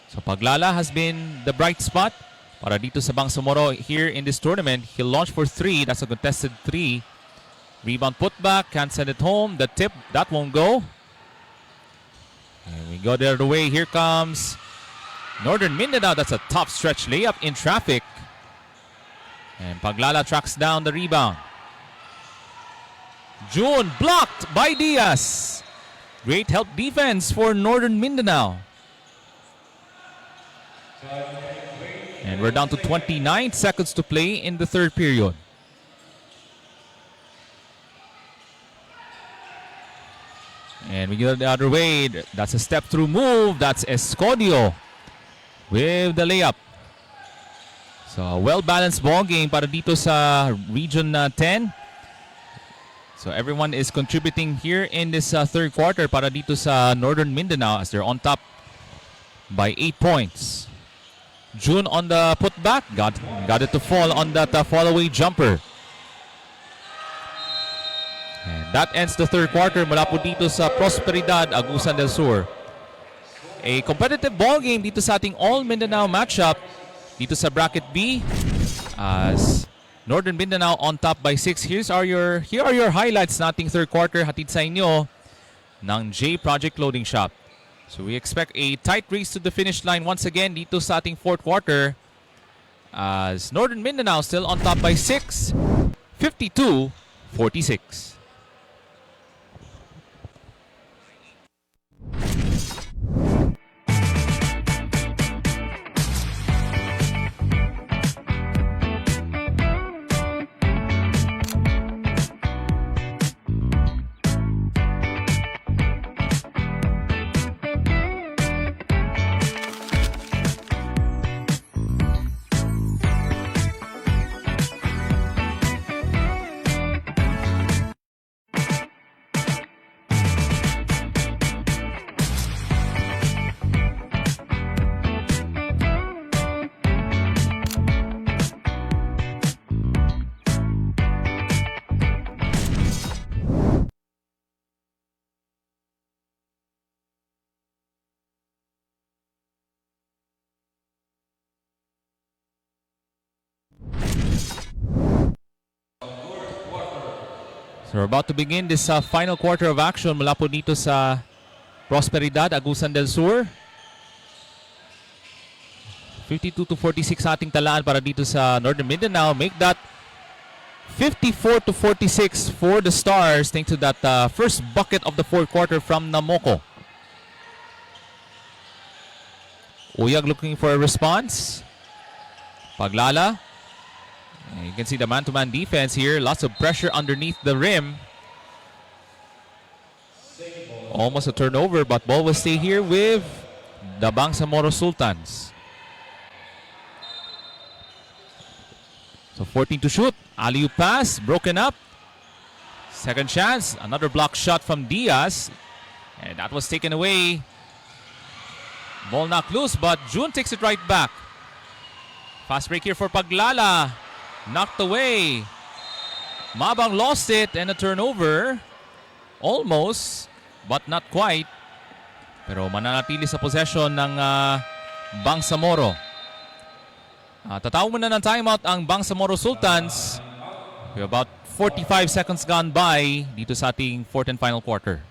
So Paglala has been the bright spot para dito sa Bangsamoro here in this tournament. He'll launch for 3. That's a contested 3. Rebound putback. Can't send it home. The tip, that won't go. And we go the other way. Here comes Northern Mindanao. That's a tough stretch layup in traffic. And Paglala tracks down the rebound. June blocked by Diaz. Great help defense for Northern Mindanao. And we're down to 29 seconds to play in the third period. And we go the other way. That's a step-through move. That's Escodio with the layup. So a well-balanced ball game para dito sa Region 10. So everyone is contributing here in this third quarter para dito sa Northern Mindanao as they're on top by 8 points. June on the putback. Got it to fall on that fall-away jumper. And that ends the third quarter mula po dito sa Prosperidad, Agusan del Sur. A competitive ball game dito sa ating All-Mindanao matchup dito sa Bracket B as Northern Mindanao on top by 6. Here are your highlights nating third quarter hatid sa inyo ng J Project Clothing Shop. So we expect a tight race to the finish line once again dito sa ating fourth quarter as Northern Mindanao still on top by 6, 52-46. So we're about to begin this final quarter of action mula po dito sa Prosperidad, Agusan del Sur. 52-46 ating talaan para dito sa Northern Mindanao. Make that 54-46 for the Stars thanks to that first bucket of the fourth quarter from Namoko. Uyag looking for a response. Paglala. And you can see the man-to-man defense here. Lots of pressure underneath the rim. Almost a turnover, but ball will stay here with the Bangsamoro Sultans. So 14 to shoot. Alley-oop pass, broken up. Second chance, another block shot from Diaz. And that was taken away. Ball knocked loose, but June takes it right back. Fast break here for Paglala. Knocked away. Mabang lost it and a turnover. Almost, but not quite. Pero mananatili sa possession ng Bangsamoro. Tatawag muna ng timeout ang Bangsamoro Sultans. With about 45 seconds gone by dito sa ating fourth and final quarter.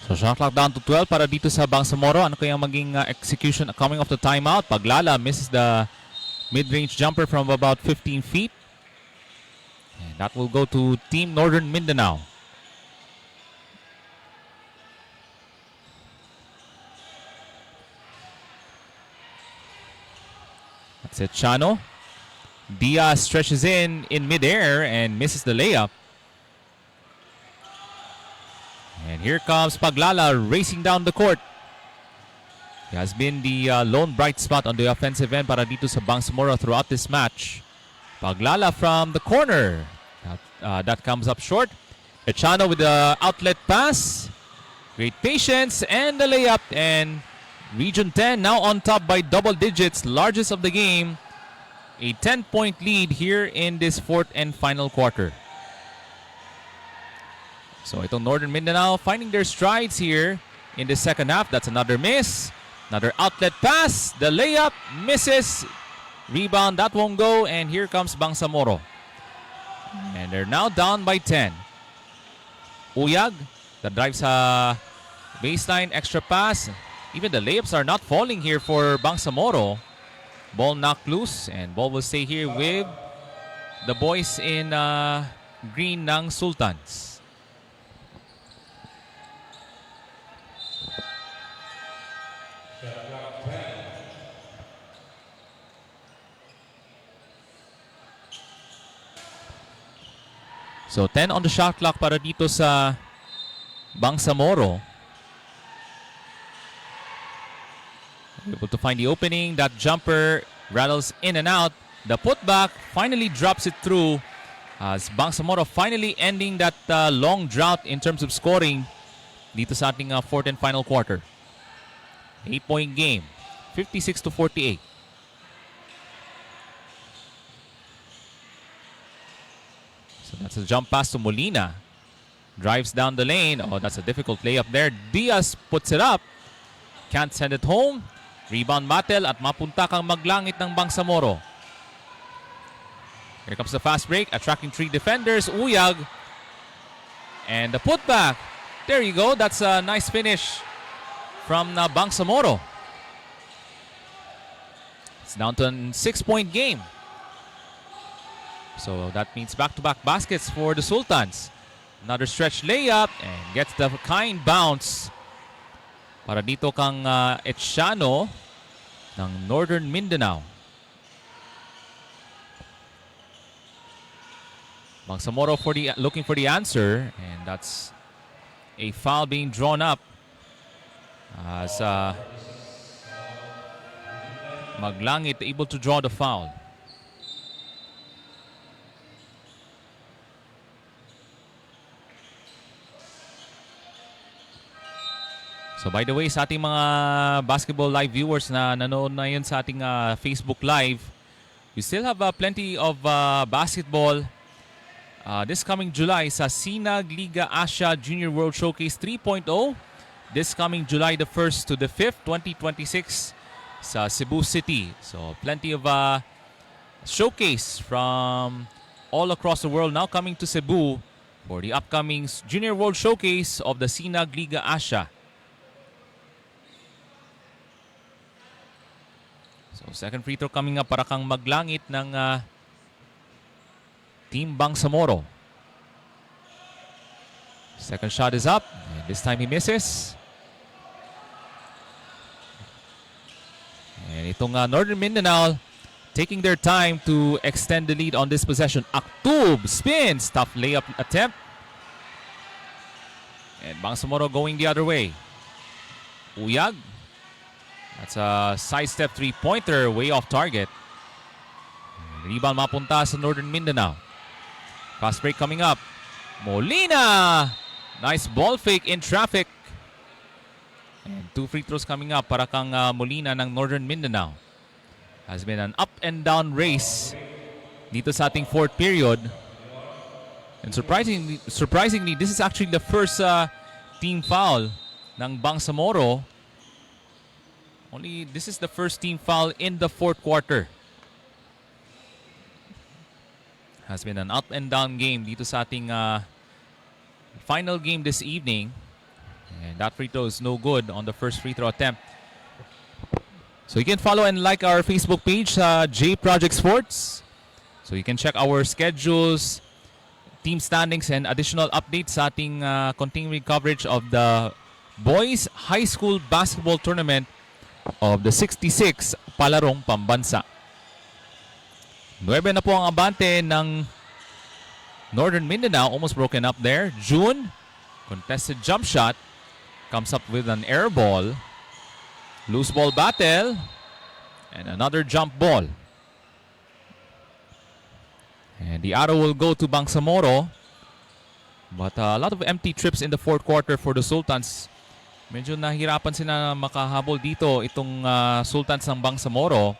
So shot clock down to 12 para dito sa Bangsamoro. Ano kaya maging execution coming off the timeout? Paglala misses the mid-range jumper from about 15 feet. And that will go to Team Northern Mindanao. That's it, Chano. Diaz stretches in midair and misses the layup. And here comes Paglala racing down the court. He has been the lone bright spot on the offensive end para dito sa Bangsamoro throughout this match. Paglala from the corner. That comes up short. Echano with the outlet pass. Great patience and the layup. And Region 10 now on top by double digits, largest of the game. A 10-point lead here in this fourth and final quarter. So itong Northern Mindanao finding their strides here in the second half. That's another miss. Another outlet pass. The layup misses. Rebound, that won't go. And here comes Bangsamoro. And they're now down by 10. Uyag, that drives a baseline, extra pass. Even the layups are not falling here for Bangsamoro. Ball knocked loose and ball will stay here with the boys in green ng Sultans. So 10 on the shot clock para dito sa Bangsamoro. Able to find the opening. That jumper rattles in and out. The putback finally drops it through as Bangsamoro finally ending that long drought in terms of scoring dito sa ating fourth and final quarter. 8-point game. 56-48. So that's a jump pass to Molina. Drives down the lane. Oh, that's a difficult layup there. Diaz puts it up. Can't send it home. Rebound Matel at mapunta kang maglangit ng Bangsamoro. Here comes the fast break. Attracting three defenders. Uyag. And the putback. There you go. That's a nice finish from Bangsamoro. It's down to a 6-point game. So that means back-to-back baskets for the Sultans. Another stretch layup and gets the kind bounce para dito kang Echano ng Northern Mindanao. Bangsamoro looking for the answer, and that's a foul being drawn up as Maglangit able to draw the foul. So by the way, sa ating mga basketball live viewers na nanood na yun sa ating Facebook Live, we still have plenty of basketball this coming July sa Sinag Liga Asia Junior World Showcase 3.0. This coming July the 1st to the 5th, 2026 sa Cebu City. So plenty of showcase from all across the world now coming to Cebu for the upcoming Junior World Showcase of the Sinag Liga Asia. So second free throw coming up para kang maglangit ng Team Bangsamoro. Second shot is up. And this time he misses. And itong Northern Mindanao taking their time to extend the lead on this possession. Aktub spins. Tough layup attempt. And Bangsamoro going the other way. Uyag. That's a sidestep three-pointer way off target. Rebound mapunta sa Northern Mindanao. Fast break coming up. Molina! Nice ball fake in traffic. And two free throws coming up para kang Molina ng Northern Mindanao. Has been an up and down race dito sa ating fourth period. And surprisingly, this is actually the first team foul ng Bangsamoro. This is the first team foul in the fourth quarter. Has been an up and down game dito sa ating final game this evening. And that free throw is no good on the first free throw attempt. So you can follow and like our Facebook page, J Project Sports. So you can check our schedules, team standings, and additional updates sa ating continuing coverage of the Boys High School Basketball Tournament of the 66 Palarong Pambansa. 9 na po ang abante ng Northern Mindanao. Almost broken up there. June, contested jump shot. Comes up with an air ball. Loose ball battle. And another jump ball. And the arrow will go to Bangsamoro. But a lot of empty trips in the fourth quarter for the Sultans. Medyo nahirapan sila makahabol dito itong Sultans ng Bangsamoro.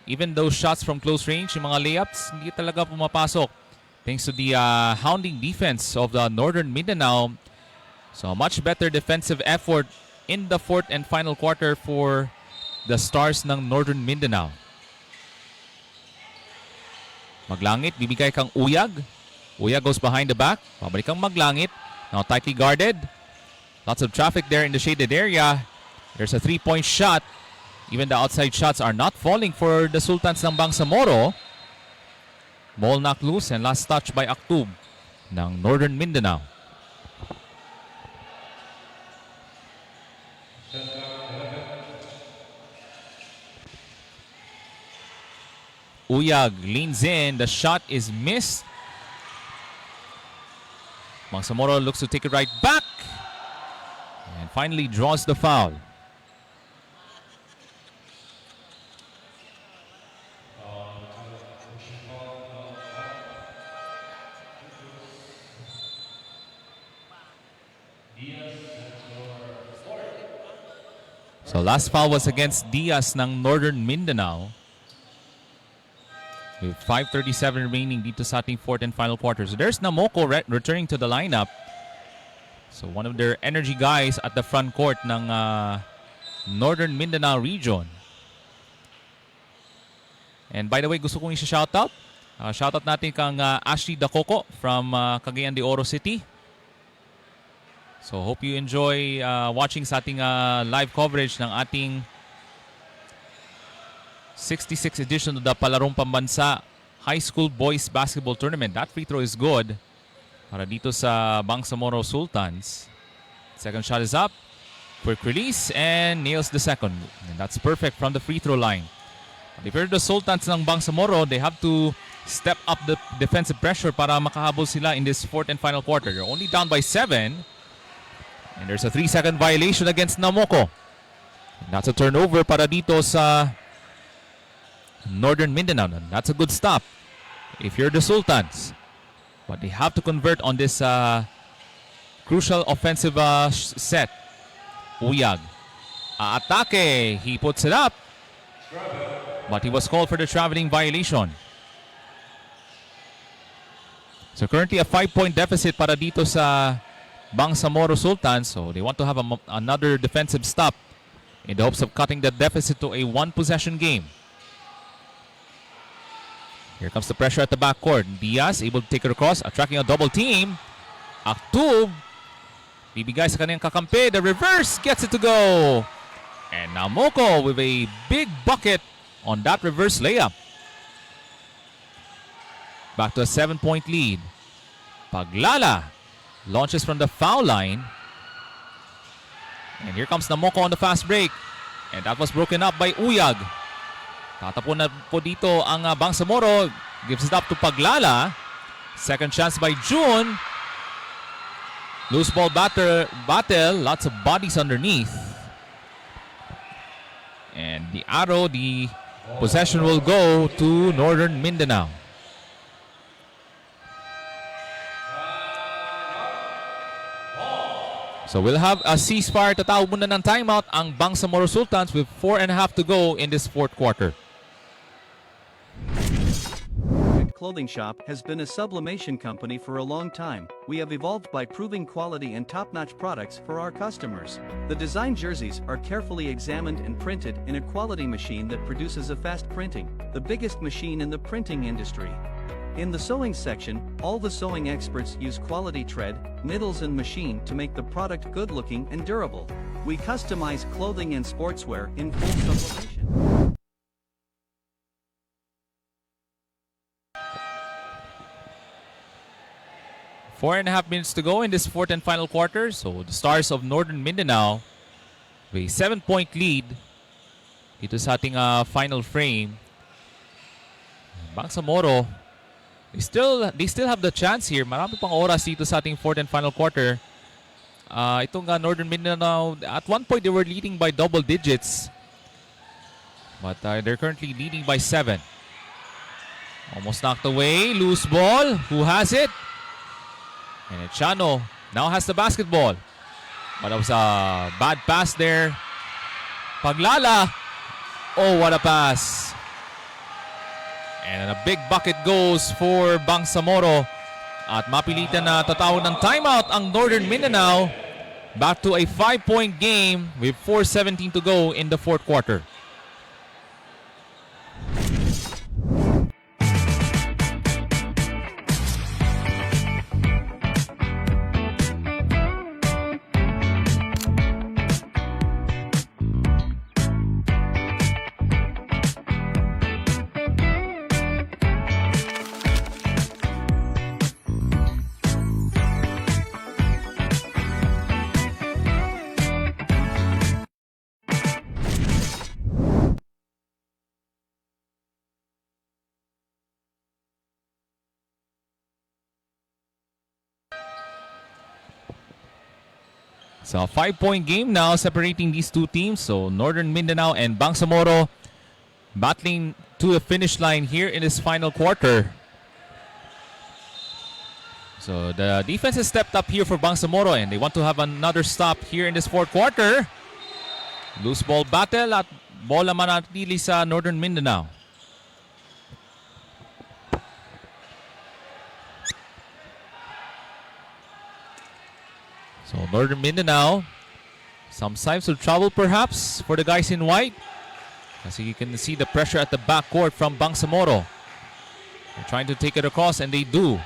Even those shots from close range, yung mga layups, hindi talaga pumapasok. Thanks to the hounding defense of the Northern Mindanao. So a much better defensive effort in the fourth and final quarter for the Stars ng Northern Mindanao. Maglangit, bibigay kang Uyag. Uyag goes behind the back. Pabalik kang Maglangit. Now tightly guarded. Lots of traffic there in the shaded area. There's a three-point shot. Even the outside shots are not falling for the Sultans ng Bangsamoro. Ball knocked loose and last touch by Aktub ng Northern Mindanao. Uyag leans in. The shot is missed. Bangsamoro looks to take it right back. And finally draws the foul. So last foul was against Diaz ng Northern Mindanao. With 5:37 remaining dito sa ating fourth and final quarter. So there's Namoko returning to the lineup. So one of their energy guys at the front court ng Northern Mindanao region. And by the way, gusto kong i-shoutout. Shoutout natin kang Ashley Dacoco from Cagayan de Oro City. So hope you enjoy watching sa ating live coverage ng ating 66th edition of the Palarong Pambansa High School Boys Basketball Tournament. That free throw is good para dito sa Bangsamoro Sultans. Second shot is up. Quick release and nails the second. And that's perfect from the free throw line. But if you're the Sultans ng Bangsamoro, they have to step up the defensive pressure para makahabol sila in this fourth and final quarter. They're only down by 7. And there's a 3-second violation against Namoko. And that's a turnover para dito sa Northern Mindanao. That's a good stop if you're the Sultans. But they have to convert on this crucial offensive set. Uyag. Atake. He puts it up. But he was called for the traveling violation. So currently a 5-point deficit para dito sa Bangsamoro Sultans. So they want to have another defensive stop in the hopes of cutting the deficit to a one-possession game. Here comes the pressure at the backcourt. Diaz able to take it across, attracting a double team. Aktub, bibigay sa kanyang kakampi. The reverse gets it to go. And Namoko with a big bucket on that reverse layup. Back to a 7-point lead. Paglala launches from the foul line. And here comes Namoko on the fast break. And that was broken up by Uyag. Tatapon na po dito ang Bangsamoro. Gives it up to Paglala. Second chance by June. Loose ball battle. Lots of bodies underneath. And the arrow, the possession will go to Northern Mindanao. So we'll have a ceasefire. Tatawag muna ng timeout ang Bangsamoro Sultans with 4.5 to go in this fourth quarter.
Clothing Shop has been a sublimation company for a long time. We have evolved by proving quality and top-notch products for our customers. The design jerseys are carefully examined and printed in a quality machine that produces a fast printing, the biggest machine in the printing industry. In the sewing section, all the sewing experts use quality thread, needles and machine to make the product good-looking and durable. We customize clothing and sportswear in full sublimation.
4.5 minutes to go in this fourth and final quarter. So the Stars of Northern Mindanao with a 7-point lead dito sa ating final frame. Bangsamoro, they still have the chance here. Marami pang oras dito sa ating fourth and final quarter. Itong Northern Mindanao, at one point they were leading by double digits. But they're currently leading by 7. Almost knocked away. Loose ball. Who has it? And Chano now has the basketball. But that was a bad pass there. Paglala. Oh, what a pass. And a big bucket goes for Bangsamoro. At mapilitan na tatawag ng timeout ang Northern Mindanao. Back to a 5-point game with 4:17 to go in the fourth quarter. So a 5-point game now separating these two teams. So Northern Mindanao and Bangsamoro battling to the finish line here in this final quarter. So the defense has stepped up here for Bangsamoro and they want to have another stop here in this fourth quarter. Loose ball battle at bola manatili sa Northern Mindanao. So Northern Mindanao, some signs of trouble perhaps for the guys in white. As you can see the pressure at the backcourt from Bangsamoro. They're trying to take it across and they do.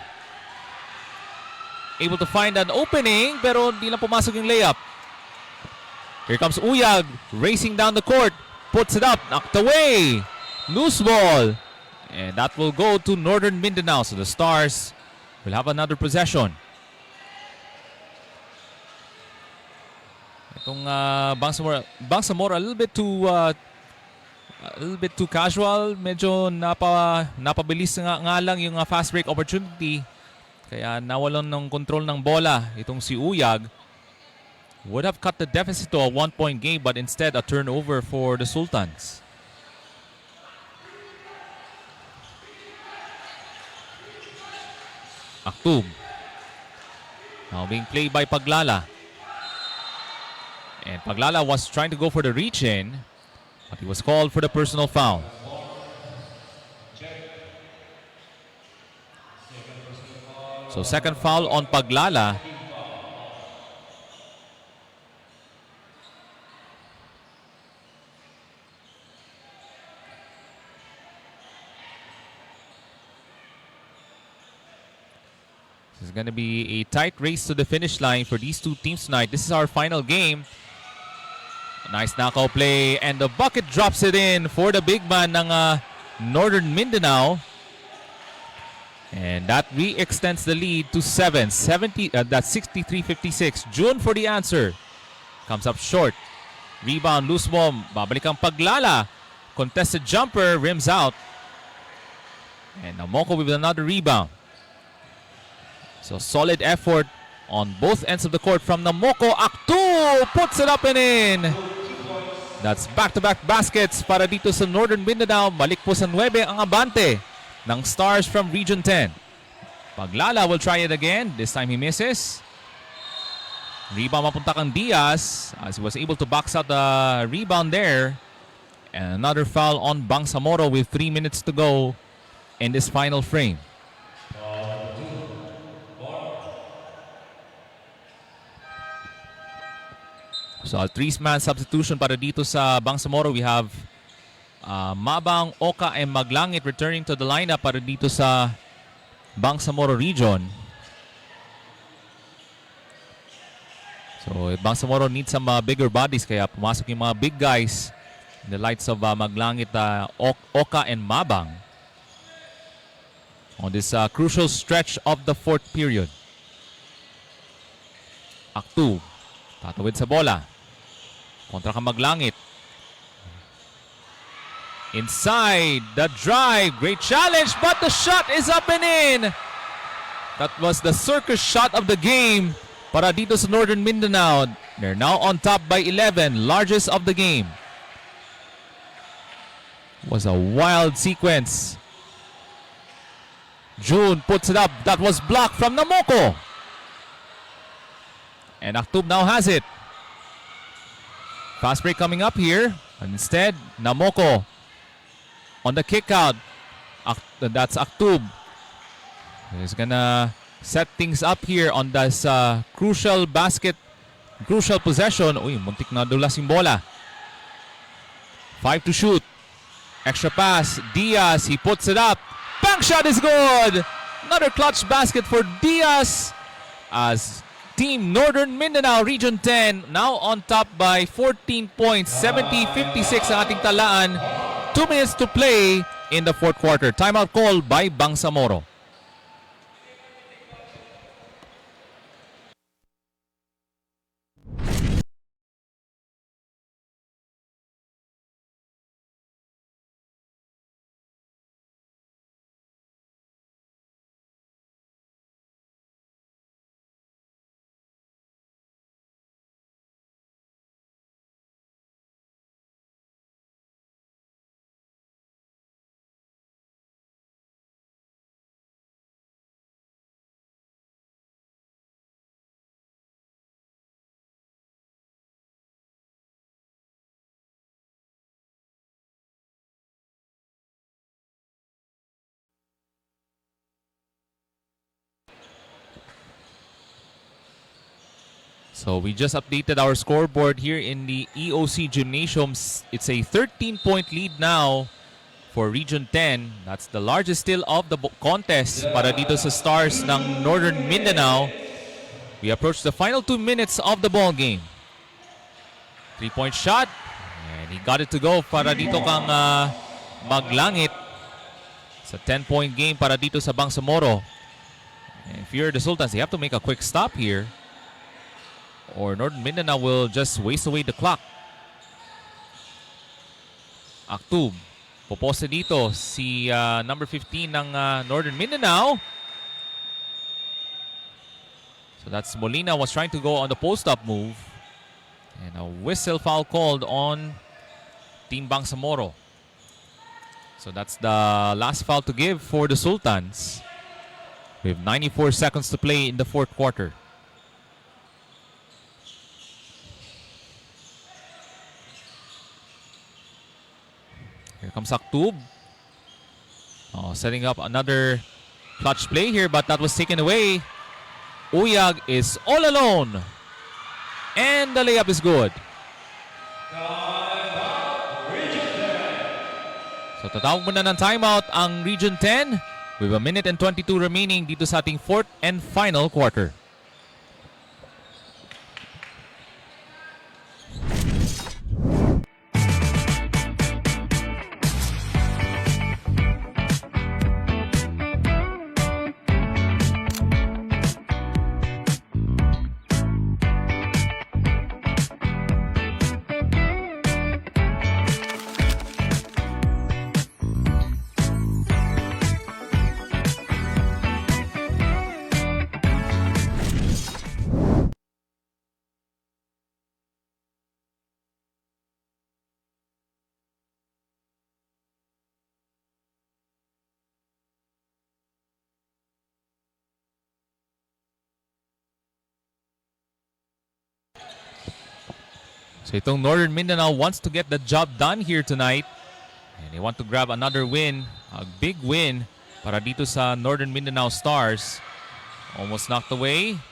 Able to find an opening pero di lang pumasok yung layup. Here comes Uyag racing down the court. Puts it up, knocked away. Loose ball. And that will go to Northern Mindanao. So the Stars will have another possession. Itong Bangsamoro a little bit too casual, medyo napabilis nga lang yung fast break opportunity. Kaya nawalan ng control ng bola itong si Uyag. Would have cut the deficit to a 1-point game but instead a turnover for the Sultans. Aktub. Now being played by Paglala. And Paglala was trying to go for the reach-in, but he was called for the personal foul. So second foul on Paglala. This is going to be a tight race to the finish line for these two teams tonight. This is our final game. A nice knockout play and the bucket drops it in for the big man ng Northern Mindanao. And that re-extends the lead to 7. That's 63-56. June for the answer. Comes up short. Rebound, loose ball. Babalik ang Paglala. Contested jumper, rims out. And Namoko with another rebound. So solid effort on both ends of the court from Namoko. Aktu puts it up and in. That's back-to-back baskets para dito sa Northern Mindanao. Balik po sa 9 ang abante ng Stars from Region 10. Paglala will try it again. This time he misses. Rebound mapunta kang Diaz as he was able to box out the rebound there. And another foul on Bangsamoro with 3 minutes to go in this final frame. So a 3-man substitution para dito sa Bangsamoro. We have Mabang, Oka, and Maglangit returning to the lineup para dito sa Bangsamoro region. So Bangsamoro needs some bigger bodies kaya pumasok yung mga big guys in the likes of Maglangit, Oka, and Mabang on this crucial stretch of the fourth period. Aktu tatawid sa bola. Kontra ka Maglangit. Inside the drive. Great challenge, but the shot is up and in. That was the circus shot of the game para dito sa Northern Mindanao. They're now on top by 11, largest of the game. Was a wild sequence. June puts it up. That was blocked from Namoko. And Aktub now has it. Fast break coming up here. And instead, Namoko on the kick out. That's Aktub. He's gonna set things up here on this crucial possession. Uy, muntik na dulas yung bola. 5 to shoot. Extra pass. Diaz, he puts it up. Bank shot is good. Another clutch basket for Diaz as Team Northern Mindanao Region 10 now on top by 14 points. 70-56 ang ating talaan. 2 minutes to play in the fourth quarter. Timeout call by Bangsamoro. So we just updated our scoreboard here in the EOC Gymnasium. It's a 13-point lead now for Region 10. That's the largest still of the contest para dito sa Stars ng Northern Mindanao. We approach the final 2 minutes of the ball game. 3-point shot. And he got it to go para dito kang maglangit. It's a 10-point game para dito sa Bangsamoro. And if you're the Sultans, you have to make a quick stop here, or Northern Mindanao will just waste away the clock. Aktub. Popose dito si number 15 ng Northern Mindanao. So that's Molina was trying to go on the post-up move. And a whistle foul called on Team Bangsamoro. So that's the last foul to give for the Sultans. We have 94 seconds to play in the fourth quarter. Here comes Aktub. Oh, setting up another clutch play here, but that was taken away. Uyag is all alone. And the layup is good. So tatawag muna ng timeout ang Region 10. We have 1 minute and 22 remaining dito sa ating fourth and final quarter. So itong Northern Mindanao wants to get the job done here tonight. And they want to grab another win, a big win para dito sa Northern Mindanao Stars. Almost knocked away.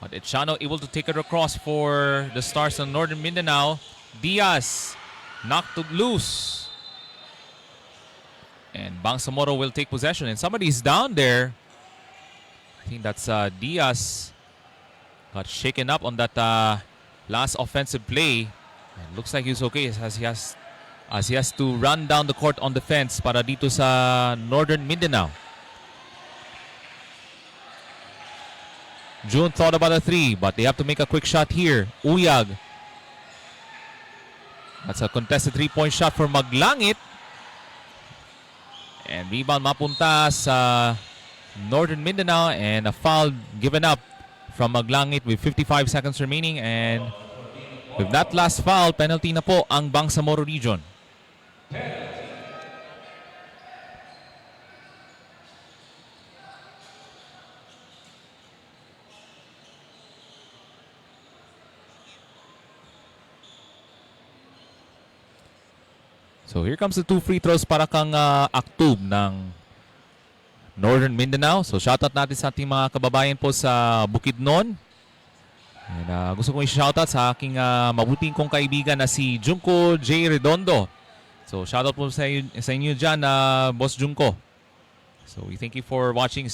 But Echano able to take it across for the Stars of Northern Mindanao. Diaz knocked loose. And Bangsamoro will take possession. And somebody's down there. I think that's Diaz. Got shaken up on that last offensive play. And looks like he's okay as he has to run down the court on defense para dito sa Northern Mindanao. June thought about a three, but they have to make a quick shot here. Uyag. That's a contested 3-point shot for Maglangit. And rebound mapunta sa Northern Mindanao, and a foul given up from Maglangit with 55 seconds remaining. And with that last foul, penalty na po ang Bangsamoro region. So here comes the 2 free throws para kang aktub ng Northern Mindanao. So shoutout natin sa ating mga kababayan po sa Bukidnon. And gusto kong i-shoutout sa aking mabuting kong kaibigan na si Junko J. Redondo. So shoutout po sa inyo dyan, Boss Junko. So we thank you for watching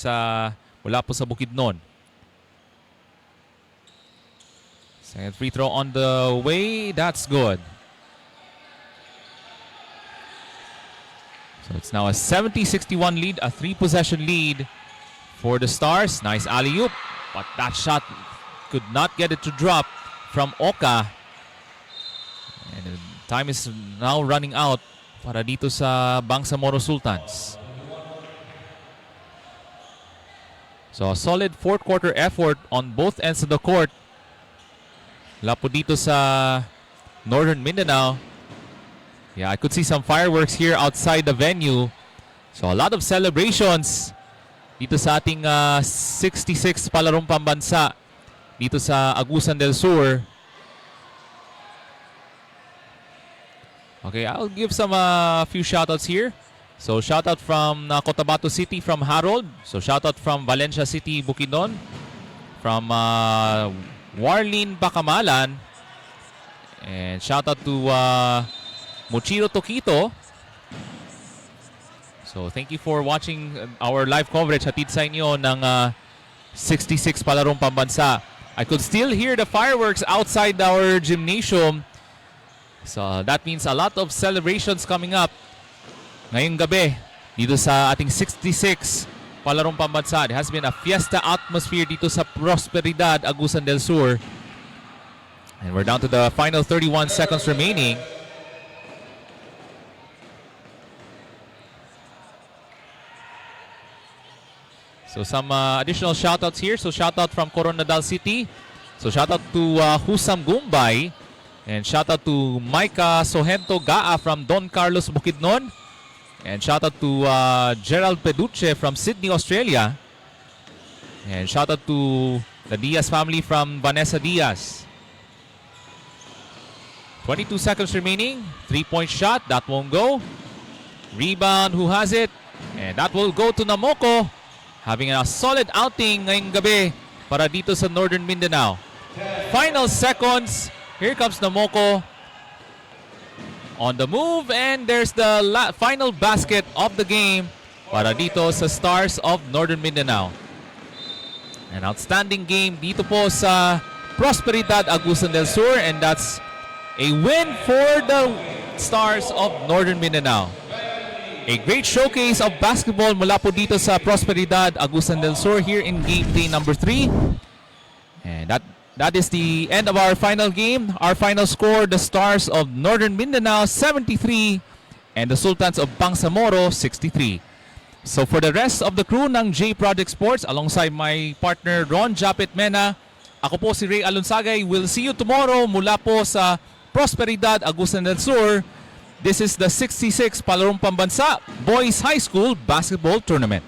mula po sa Bukidnon. Second free throw on the way. That's good. So it's now a 70-61 lead, a 3-possession lead for the Stars. Nice alley-oop, but that shot could not get it to drop from Oka. And time is now running out para dito sa Bangsamoro Sultans. So a solid fourth quarter effort on both ends of the court. Mula po dito sa Northern Mindanao. Yeah, I could see some fireworks here outside the venue. So a lot of celebrations dito sa ating 66 Palarong Pambansa dito sa Agusan del Sur. Okay, I'll give some few shoutouts here. So shoutout from Cotabato City from Harold. So shoutout from Valencia City, Bukidnon. From Warlene Bacamalan. And shoutout to Mochiro Tokito. So thank you for watching our live coverage hatid sa inyo ng 66 Palarong Pambansa. I could still hear the fireworks outside our gymnasium. So that means a lot of celebrations coming up ngayong gabi dito sa ating 66 Palarong Pambansa. It has been a fiesta atmosphere dito sa Prosperidad, Agusan del Sur. And we're down to the final 31 seconds remaining. So some additional shoutouts here. So shoutout from Coronadal City. So shoutout to Husam Gumbay. And shoutout to Micah Sohento Gaa from Don Carlos, Bukidnon. And shoutout to Gerald Peduche from Sydney, Australia. And shoutout to the Diaz family from Vanessa Diaz. 22 seconds remaining. 3-point shot. That won't go. Rebound. Who has it? And that will go to Namoko. Having a solid outing ngayong gabi para dito sa Northern Mindanao. Final seconds. Here comes Namoko on the move, and there's the final basket of the game para dito sa Stars of Northern Mindanao. An outstanding game dito po sa Prosperidad, Agusan del Sur, and that's a win for the Stars of Northern Mindanao. A great showcase of basketball mula po dito sa Prosperidad, Agusan del Sur here in game day number 3. And that is the end of our final game. Our final score, the Stars of Northern Mindanao 73 and the Sultans of Bangsamoro 63. So for the rest of the crew ng J Project Sports, alongside my partner Ron Japet Mena, ako po si Ray Alonsagay. We'll see you tomorrow mula po sa Prosperidad, Agusan del Sur. This is the 66 Palarong Pambansa Boys High School Basketball Tournament.